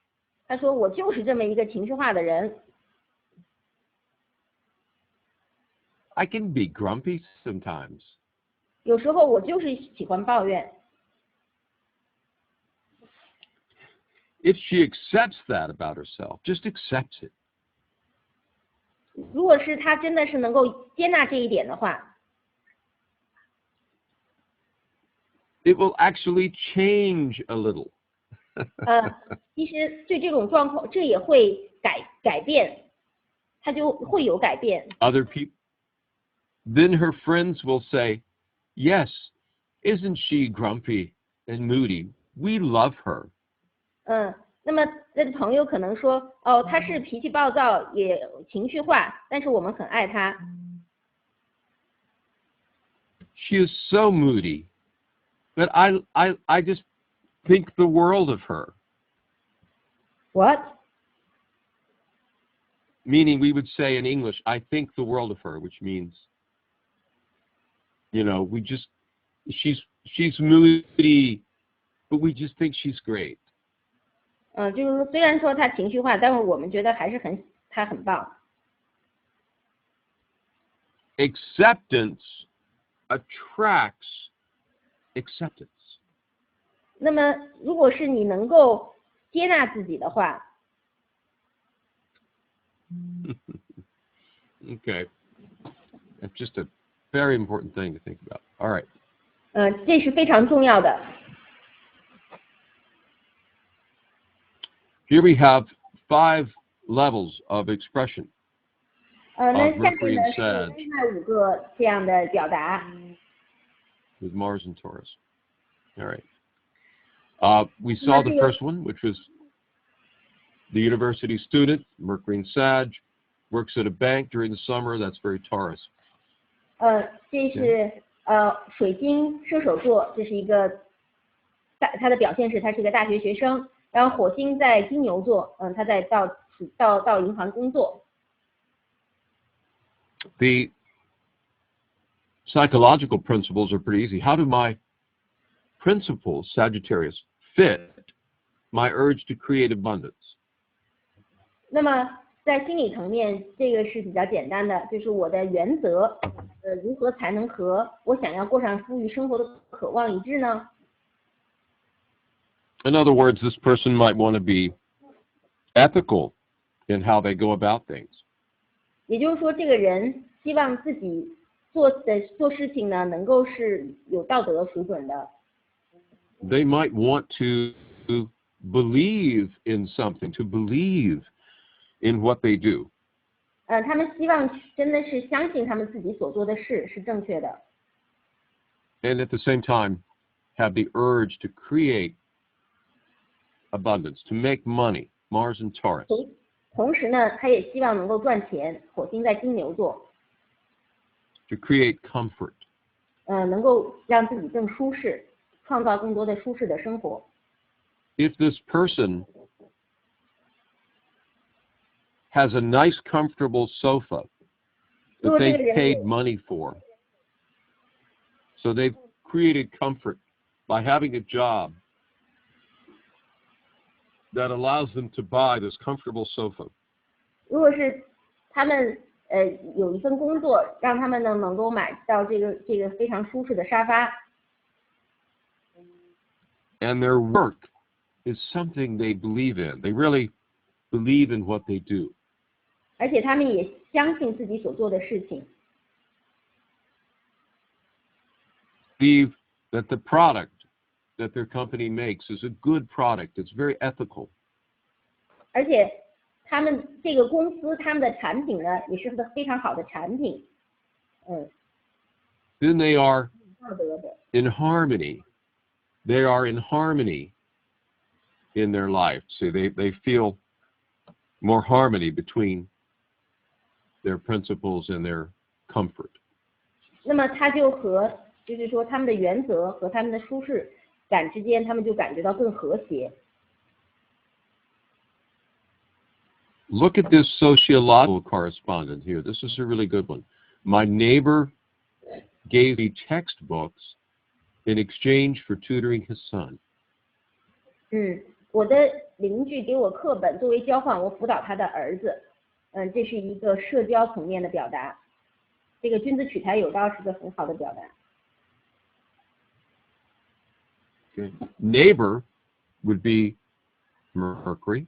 他说我就是这么一个情绪化的人。I can be grumpy sometimes. 有时候我就是喜欢抱怨。if she accepts that about herself, just accepts it. 如果是他真的是能够接纳这一点的话， it will actually change a little. 其实对这种状况，这也会改变，他就会有改变。Other people, then her friends will say, yes, isn't she grumpy and moody? We love her. 那么他的朋友可能说，哦，他是脾气暴躁，也情绪化，但是我们很爱他。She is so moody, but I just think the world of her. What? Meaning we would say in English, I think the world of her, which means, she's moody, but we just think she's great. 就是说虽然说他情绪化，但是我们觉得还是他很棒。Acceptance attracts acceptance. 那么如果是你能够接纳自己的话 Okay. That's just a very important thing to think about. All right. 这是非常重要的。Here we have 5 levels of expression. 那下 Mercury 面呢 and 是 Sag 另外5个这样的表达。with Mars and Taurus. All right. We saw the first one, which was the university student, Mercury and Sag, works at a bank during the summer. That's very Taurus. 这是水晶射手座，这是一个他的表现是他是一个大学学生。然后火星在金牛座，他在到银行工作。The psychological principles are pretty easy. How do my principles, Sagittarius, fit my urge to create abundance? 那么在心理层面，这个是比较简单的，就是我的原则，如何才能和我想要过上富裕生活的渴望一致呢？ In other words, this person might want to be ethical in how they go about things. 也就是说，这个人希望自己做事情呢，能够是有道德水准的。They might want to believe in something, to believe in what they do. 他们希望真的是相信他们自己所做的事是正确的。And at the same time, have the urge to create abundance, to make money, Mars and Taurus. 同时呢，他也希望能够赚钱，火星在金牛座。To create comfort. 能够让自己更舒适，创造更多的舒适的生活。If this person has a nice, comfortable sofa that they've paid money for, so they've created comfort by having a job that allows them to buy this comfortable sofa. 如果是他们有一份工作，让他们能够买到这个非常舒适的沙发。And their work is something they believe in. They really believe in what they do. 而且他们也相信自己所做的事情。Believe that the product that their company makes is a good product. It's very ethical. 而且他们这个公司他们的产品呢，也是个非常好的产品。Then they are 道德的。 in harmony. They are in harmony in their life. See, they feel more harmony between their principles and their comfort. 那么他就是说他们的原则和他们的舒适感之间，他们就感觉到更和谐。Look at this sociological correspondence here. This is a really good one. My neighbor gave me textbooks in exchange for tutoring his son. 我的邻居给我课本作为交换，我辅导他的儿子。这是一个社交层面的表达。这个君子取材有道是个很好的表达。Okay. Neighbor would be Mercury.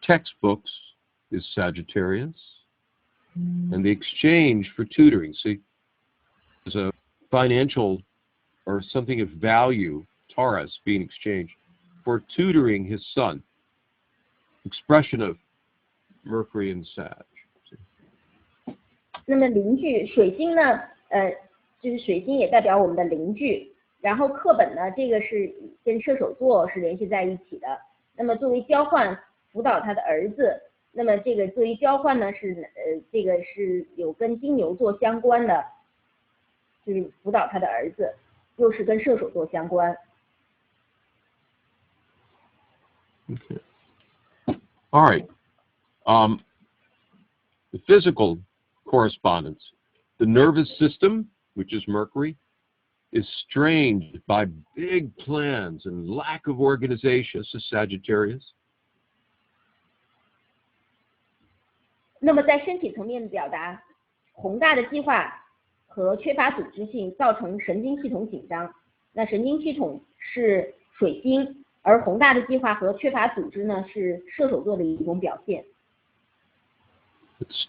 Textbooks is Sagittarius. And the exchange for tutoring, see, is a financial or something of value, Taurus, being exchanged for tutoring his son. Expression of Mercury and Sag. 那么邻居水星呢，就是水星也代表我们的邻居。然后课本呢，这个是跟射手座是联系在一起的。那么作为交换辅导他的儿子，那么这个作为交换呢是这个是有跟金牛座相关的，就是辅导他的儿子，又是跟射手座相关。Okay. All right. The physical correspondence. The nervous system, which is Mercury, is strained by big plans and lack of organization. This is Sagittarius. 那么在身体层面的表达，宏大的计划和缺乏组织性造成神经系统紧张。那神经系统是水星，而宏大的计划和缺乏组织呢是射手座的一种表现。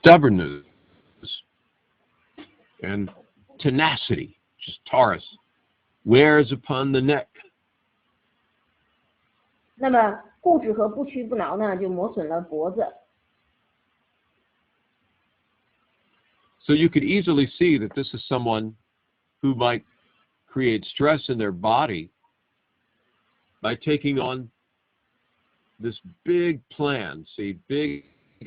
Stubbornness and tenacity, which is Taurus, wears upon the neck. 那么固执和不屈不挠呢，就磨损了脖子。So you could easily see that this is someone who might create stress in their body by taking on this big plan, see, big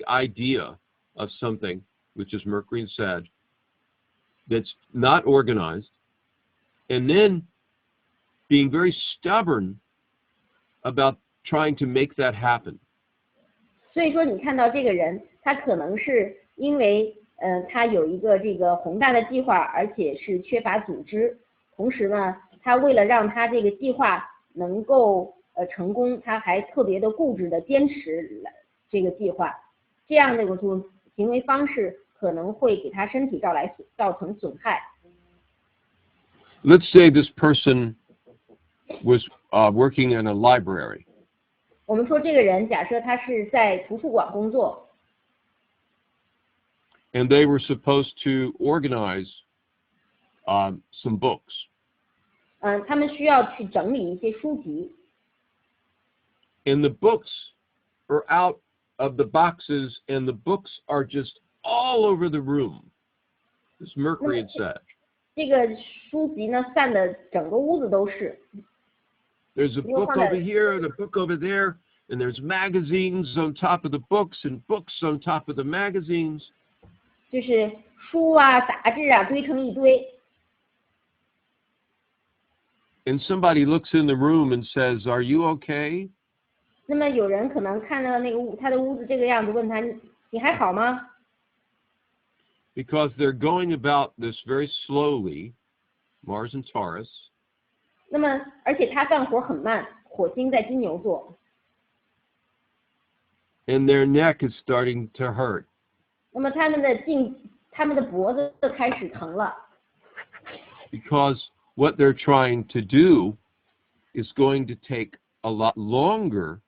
idea of something, which is Mercury and Sag, that's not organized, and then being very stubborn about trying to make that happen. 所以说你看到这个人，他可能是因为他有一个这个宏大的计划，而且是缺乏组织，同时呢，他为了让他这个计划能够成功，他还特别的固执的坚持这个计划，这样的一种行为方式可能会给他身体造成损害。Let's say this person was working in a library. 我们说这个人，假设他是在图书馆工作。And they were supposed to organize some books. 他们需要去整理一些书籍。And the books are out of the boxes, and the books are just all over the room. It's Mercury and Sag. 这个书籍呢，散的整个屋子都是。There's a book over here and a book over there, and there's magazines on top of the books and books on top of the magazines. 就是书啊、杂志啊堆成一堆。And somebody looks in the room and says, "Are you okay?" 那么有人可能看到那个他的屋子这个样子，问他你还好吗？ Because they're going about this very slowly, Mars and Taurus. 那么而且他干活很慢，火星在金牛座。And their neck is starting to hurt. 那么他们的脖子开始疼了。Because what they're trying to do is going to take a lot longer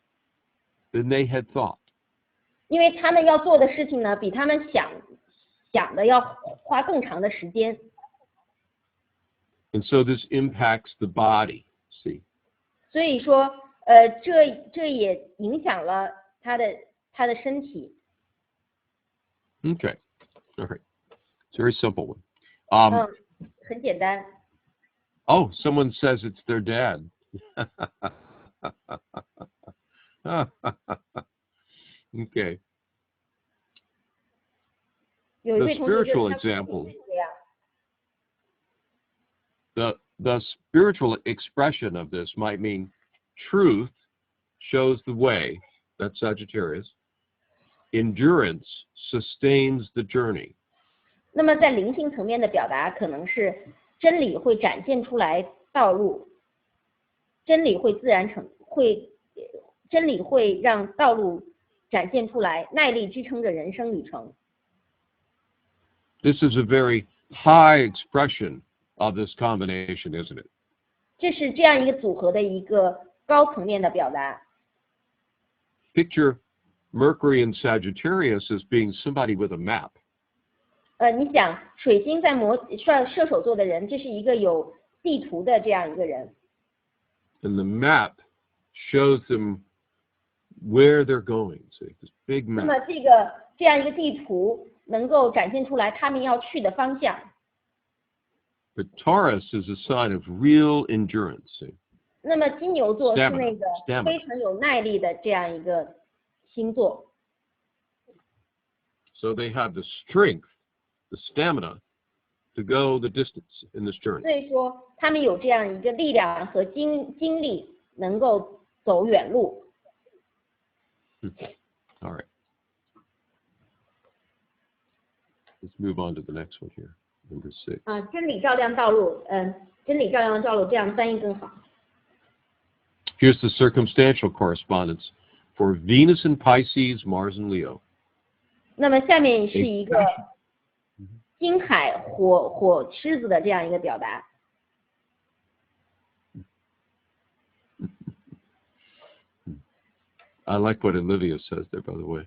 than they had thought. 因为他们要做的事情呢，比他们想的要花更长的时间。And so this impacts the body, see. 所以说，这也影响了他的身体。Okay. All right. It's a very simple one. 很简单。Oh, someone says it's their dad. Okay. The spiritual example. The spiritual expression of this might mean truth shows the way. That's Sagittarius. Endurance sustains the journey. 那么在灵性层面的表达，可能是真理会展现出来道路，真理会让道路展现出来，耐力支撑着人生旅程。This is a very high expression of this combination, isn't it? 这是这样一个组合的一个高层面的表达。Picture Mercury in Sagittarius as being somebody with a map. 你想水星在射手座的人，这是一个有地图的这样一个人。And the map shows them where they're going. So this big 那 map. 么这样一个地图能够展现出来他们要去的方向。But Taurus is a sign of real endurance. See? 那么金牛座是那个 Stamina. 非常有耐力的这样一个星座。So they have the strength, the stamina to go the distance in this journey. 所以说他们有这样一个力量和精力，能够走远路。All right. Let's move on to the next one here, number 6. 真理照亮道路，真理照亮道路，这样翻译更好。Here's the circumstantial correspondence for Venus in Pisces, Mars in Leo. 那么下面是一个金海火狮子的这样一个表达。I like what Olivia says there, by the way.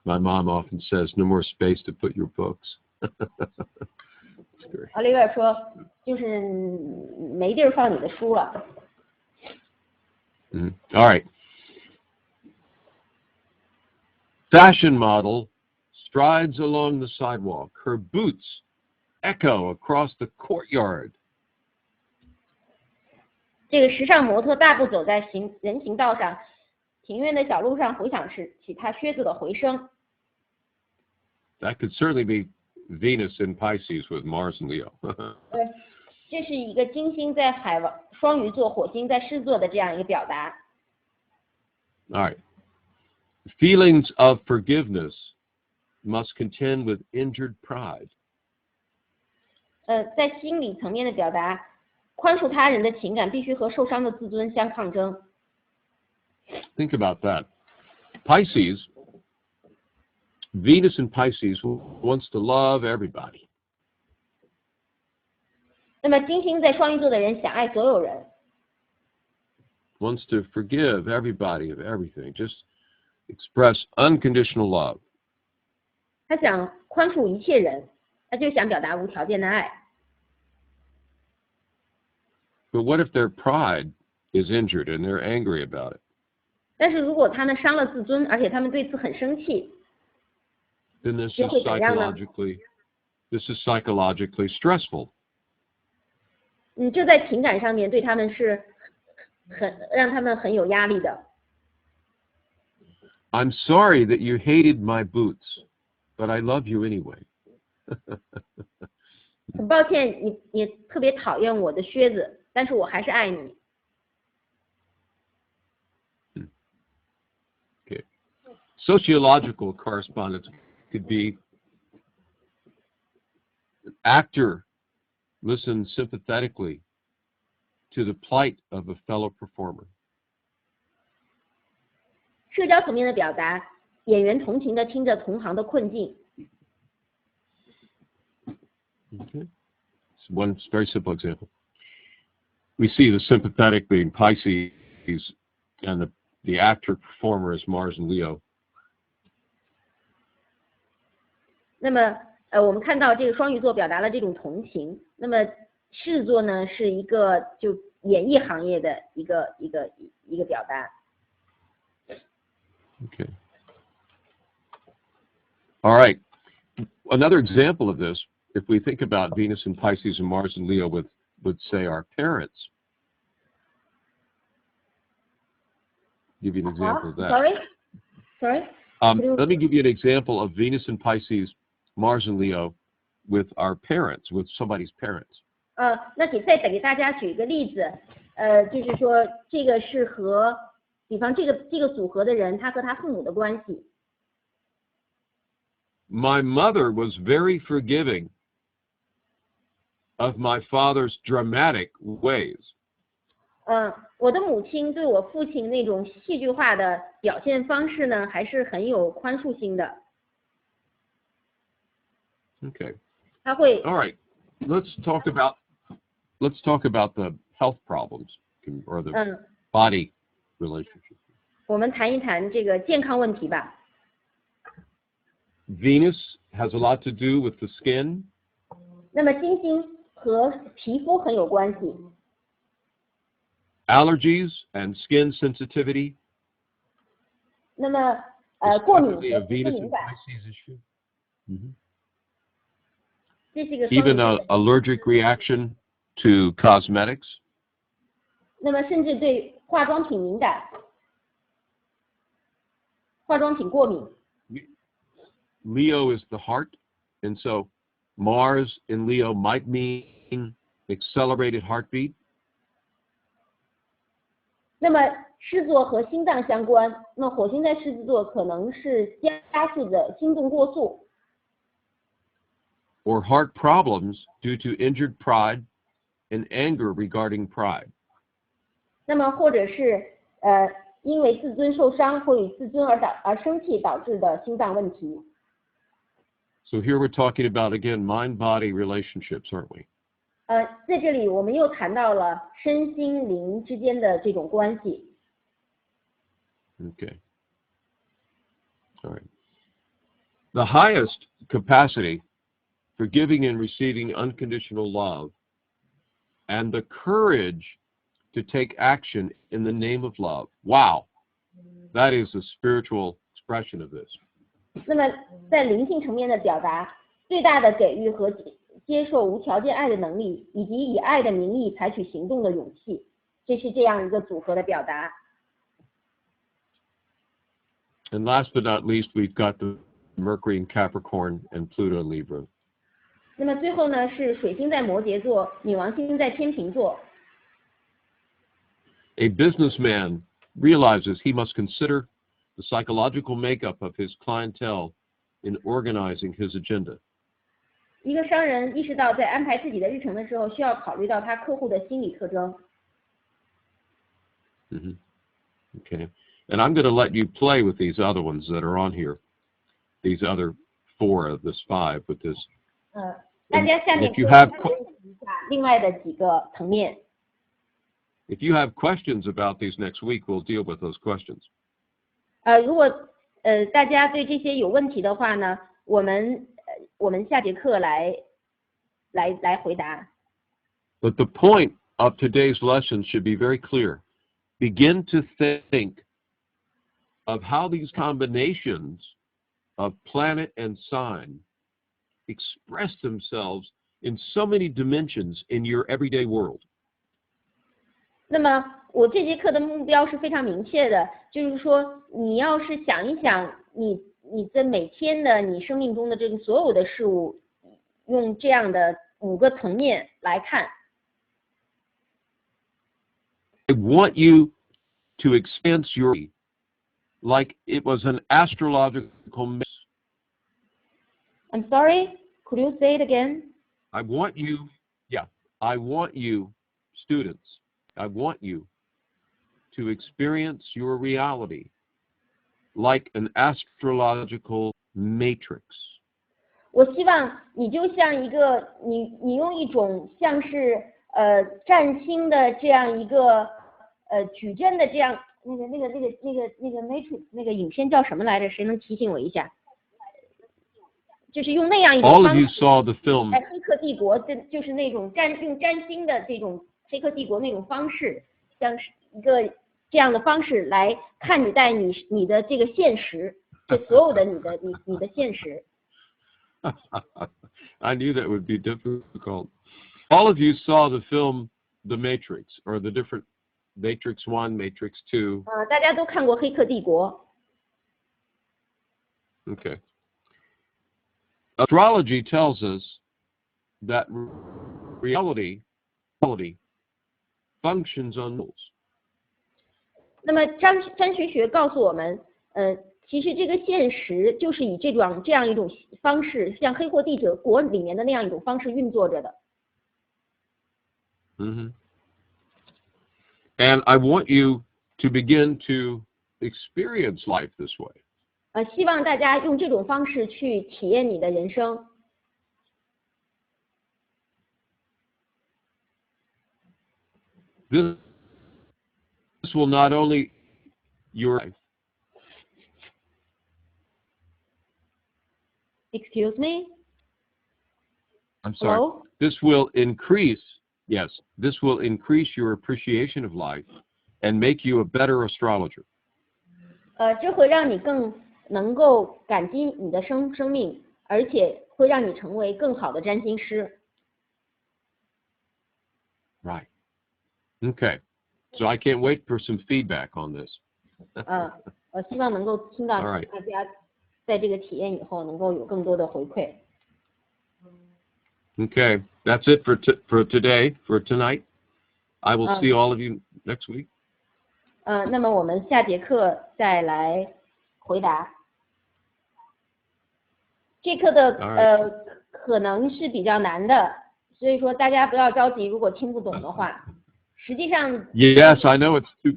My mom often says, no more space to put your books. Olivia 说，就是没地儿放你的书了。All right. Fashion model strides along the sidewalk. Her boots echo across the courtyard. 这个时尚模特大步走在人行道上，庭院的小路上回响起她靴子的回声。That could certainly be Venus in Pisces with Mars and Leo. 这是一个金星在双鱼座，火星在狮子座的这样一个表达。All right. Feelings of forgiveness must contend with injured pride. 在心理层面的表达，宽恕他人的情感必须和受伤的自尊相抗争。Think about that. Pisces, Venus in Pisces wants to love everybody. 那么金星在双鱼座的人想爱所有人。Wants to forgive everybody of everything. Just express unconditional love. 他想宽恕一切人，他就想表达无条件的爱。But what if their pride is injured and they're angry about it? 但是如果他们伤了自尊，而且他们对此很生气， Then this 这 is 会怎样呢？ psychologically stressful. 这在情感上面对他们是让他们很有压力的。I'm sorry that you hated my boots, but I love you anyway. 很抱歉，你特别讨厌我的靴子，但是我还是爱你。Okay. Sociological correspondence could be an actor listens sympathetically to the plight of a fellow performer. 社交层面的表达，演员同情的听着同行的困境。Okay. So one very simple example. We see the sympathetic being Pisces and the actor performer is Mars and Leo. 那么我们看到这个双鱼座表达了这种同情，那么狮子座呢是一个就演艺行业的一个表达。Okay. All right. Another example of this, if we think about Venus and Pisces and Mars and Leo with say our parents. Give you an example of that. Sorry. Let me give you an example of Venus and Pisces, Mars and Leo with our parents, with somebody's parents. 那再给大家举一个例子，就是说这个是和，比方这个组合的人，他和他父母的关系。My mother was very forgiving of my father's dramatic ways. 我的母亲对我父亲那种戏剧化的表现方式呢，还是很有宽恕心的。Okay. 他会。All right. Let's talk about the health problems or the body relationship. 我们谈一谈这个健康问题吧。Venus has a lot to do with the skin. 那么金星和皮肤很有关系。Allergies and skin sensitivity. 那么过敏 Definitely 和 a 皮肤 Venus 敏 and 感， Pisces issue. Mhm. 这是一个双 Even 面 an 的。 allergic reaction to cosmetics. 那么甚至对化妆品敏感，化妆品过敏。Leo is the heart, and so Mars in Leo might mean accelerated heartbeat. 那么狮子座和心脏相关，那火星在狮子座可能是加速的心动过速。Or heart problems due to injured pride and anger regarding pride. 那么或者是因为自尊受伤或与自尊而生气导致的心脏问题。So here we're talking about, again, mind-body relationships, aren't we? 在这里我们又谈到了身心灵之间的这种关系。Okay. All right. The highest capacity for giving and receiving unconditional love and the courage to take action in the name of love. Wow. That is a spiritual expression of this. 那么在灵性层面的表达，最大的给予和接受无条件爱的能力，以及以爱的名义采取行动的勇气，这是这样一个组合的表达。And last but not least, we've got the Mercury in Capricorn and Pluto in Libra. 那么最后呢，是水星在摩羯座，女王星在天秤座。A businessman realizes he must consider the psychological makeup of his clientele in organizing his agenda. 一个商人意识到，在安排自己的日程的时候，需要考虑到他客户的心理特征。Mm-hmm. Okay. And I'm going to let you play with these other ones that are on here. These other 4 of this 5 with this. 大家下面 If 可 you 以 have 练习一下另外的几个层面。If you have questions about these next week, we'll deal with those questions. 如果大家对这些有问题的话呢，我们下节课来回答。But the point of today's lesson should be very clear. Begin to think of how these combinations of planet and sign express themselves in so many dimensions in your everyday world. 那么我这节课的目标是非常明确的，就是说你要是想一想你的每天的你生命中的这个所有的事物，用这样的5个层面来看。I want you to experience your like it was an astrological mix. I'm sorry, could you say it again? I want you, students, I want you to experience your reality like an astrological matrix. 我希望你就像一个你用一种像是占星的这样一个矩阵的这样那个 matrix 那个影片叫什么来着？谁能提醒我一下？就是用那样一种 All 方 of you 式。 saw the film. 在黑客帝国，就是那种用占星的这种黑客帝国那种方式，像是一个这样的方式来看待你的这个现实，这所有的你的现实。I knew that would be difficult. All of you saw the film The Matrix, or the different Matrix 1, Matrix 2. 大家都看过黑客帝国。 Okay. Astrology tells us that reality functions on rules. 那么占星学告诉我们，其实这个现实就是以这样一种方式，像黑客帝国里面的那样一种方式运作着的。Mm-hmm. And I want you to begin to experience life this way. 希望大家用这种方式去体验你的人生。This will not only your life. Excuse me? I'm sorry. Hello? This will increase, yes, this will increase your appreciation of life and make you a better astrologer. 这会让你更能够感激你的生命，而且会让你成为更好的占星师。Right. Okay. So I can't wait for some feedback on this. 我希望能够听到 All right. 大家在这个体验以后能够有更多的回馈。Okay. That's it for today, for tonight. I will see all of you next week. 那么我们下节课再来回答。这课的可能是比较难的，所以说大家不要着急，如果听不懂的话。实际上 Yes, I know it's too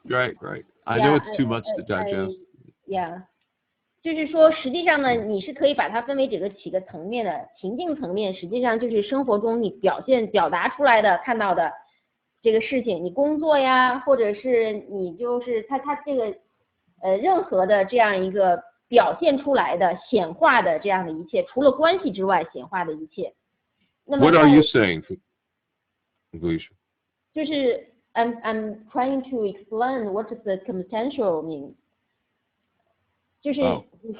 right. I know it's too much to digest. Yeah. 就是说实际上呢，你是可以把它分为几个层面的。情境层面实际上就是生活中你表达出来的看到的这个事情，你工作呀，或者是你就是它这个任何的这样一个表现出来的显化的这样的一切，除了关系之外显化的一切。那么 What are you saying, Felicia? 就是 I'm trying to explain what the circumstantial means. 就是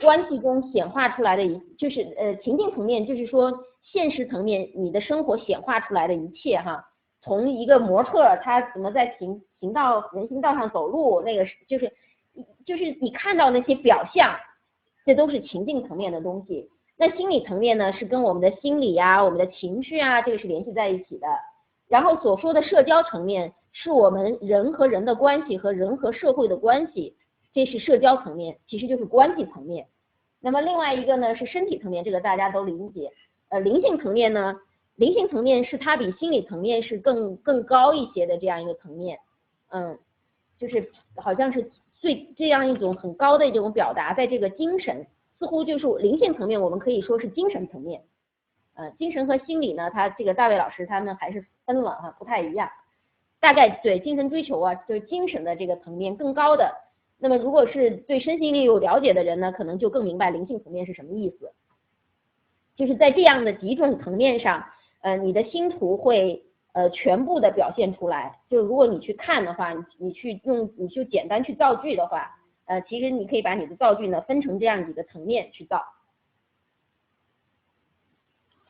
关系中显化出来的就是情境层面，就是说现实层面你的生活显化出来的一切哈，从一个模特他怎么在人行道上走路，那个就是你看到那些表象，这都是情境层面的东西。那心理层面呢，是跟我们的心理啊、我们的情绪啊，这个是联系在一起的。然后所说的社交层面，是我们人和人的关系和人和社会的关系，这是社交层面，其实就是关系层面。那么另外一个呢是身体层面，这个大家都理解。灵性层面呢，灵性层面是它比心理层面是更高一些的这样一个层面。就是好像是这样一种很高的一种表达，在这个精神，似乎就是灵性层面，我们可以说是精神层面。精神和心理呢，他这个大卫老师他们还是分了哈，不太一样。大概对精神追求啊，就是精神的这个层面更高的。那么如果是对身心灵有了解的人呢，可能就更明白灵性层面是什么意思。就是在这样的几种层面上，你的星图会全部的表现出来。就如果你去看的话，你就简单去造句的话，其实你可以把你的造句呢分成这样几个层面去造。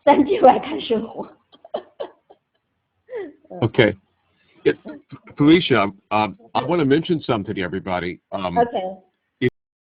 3句外看生活。Okay. Felicia, I want to mention something to everybody. Okay.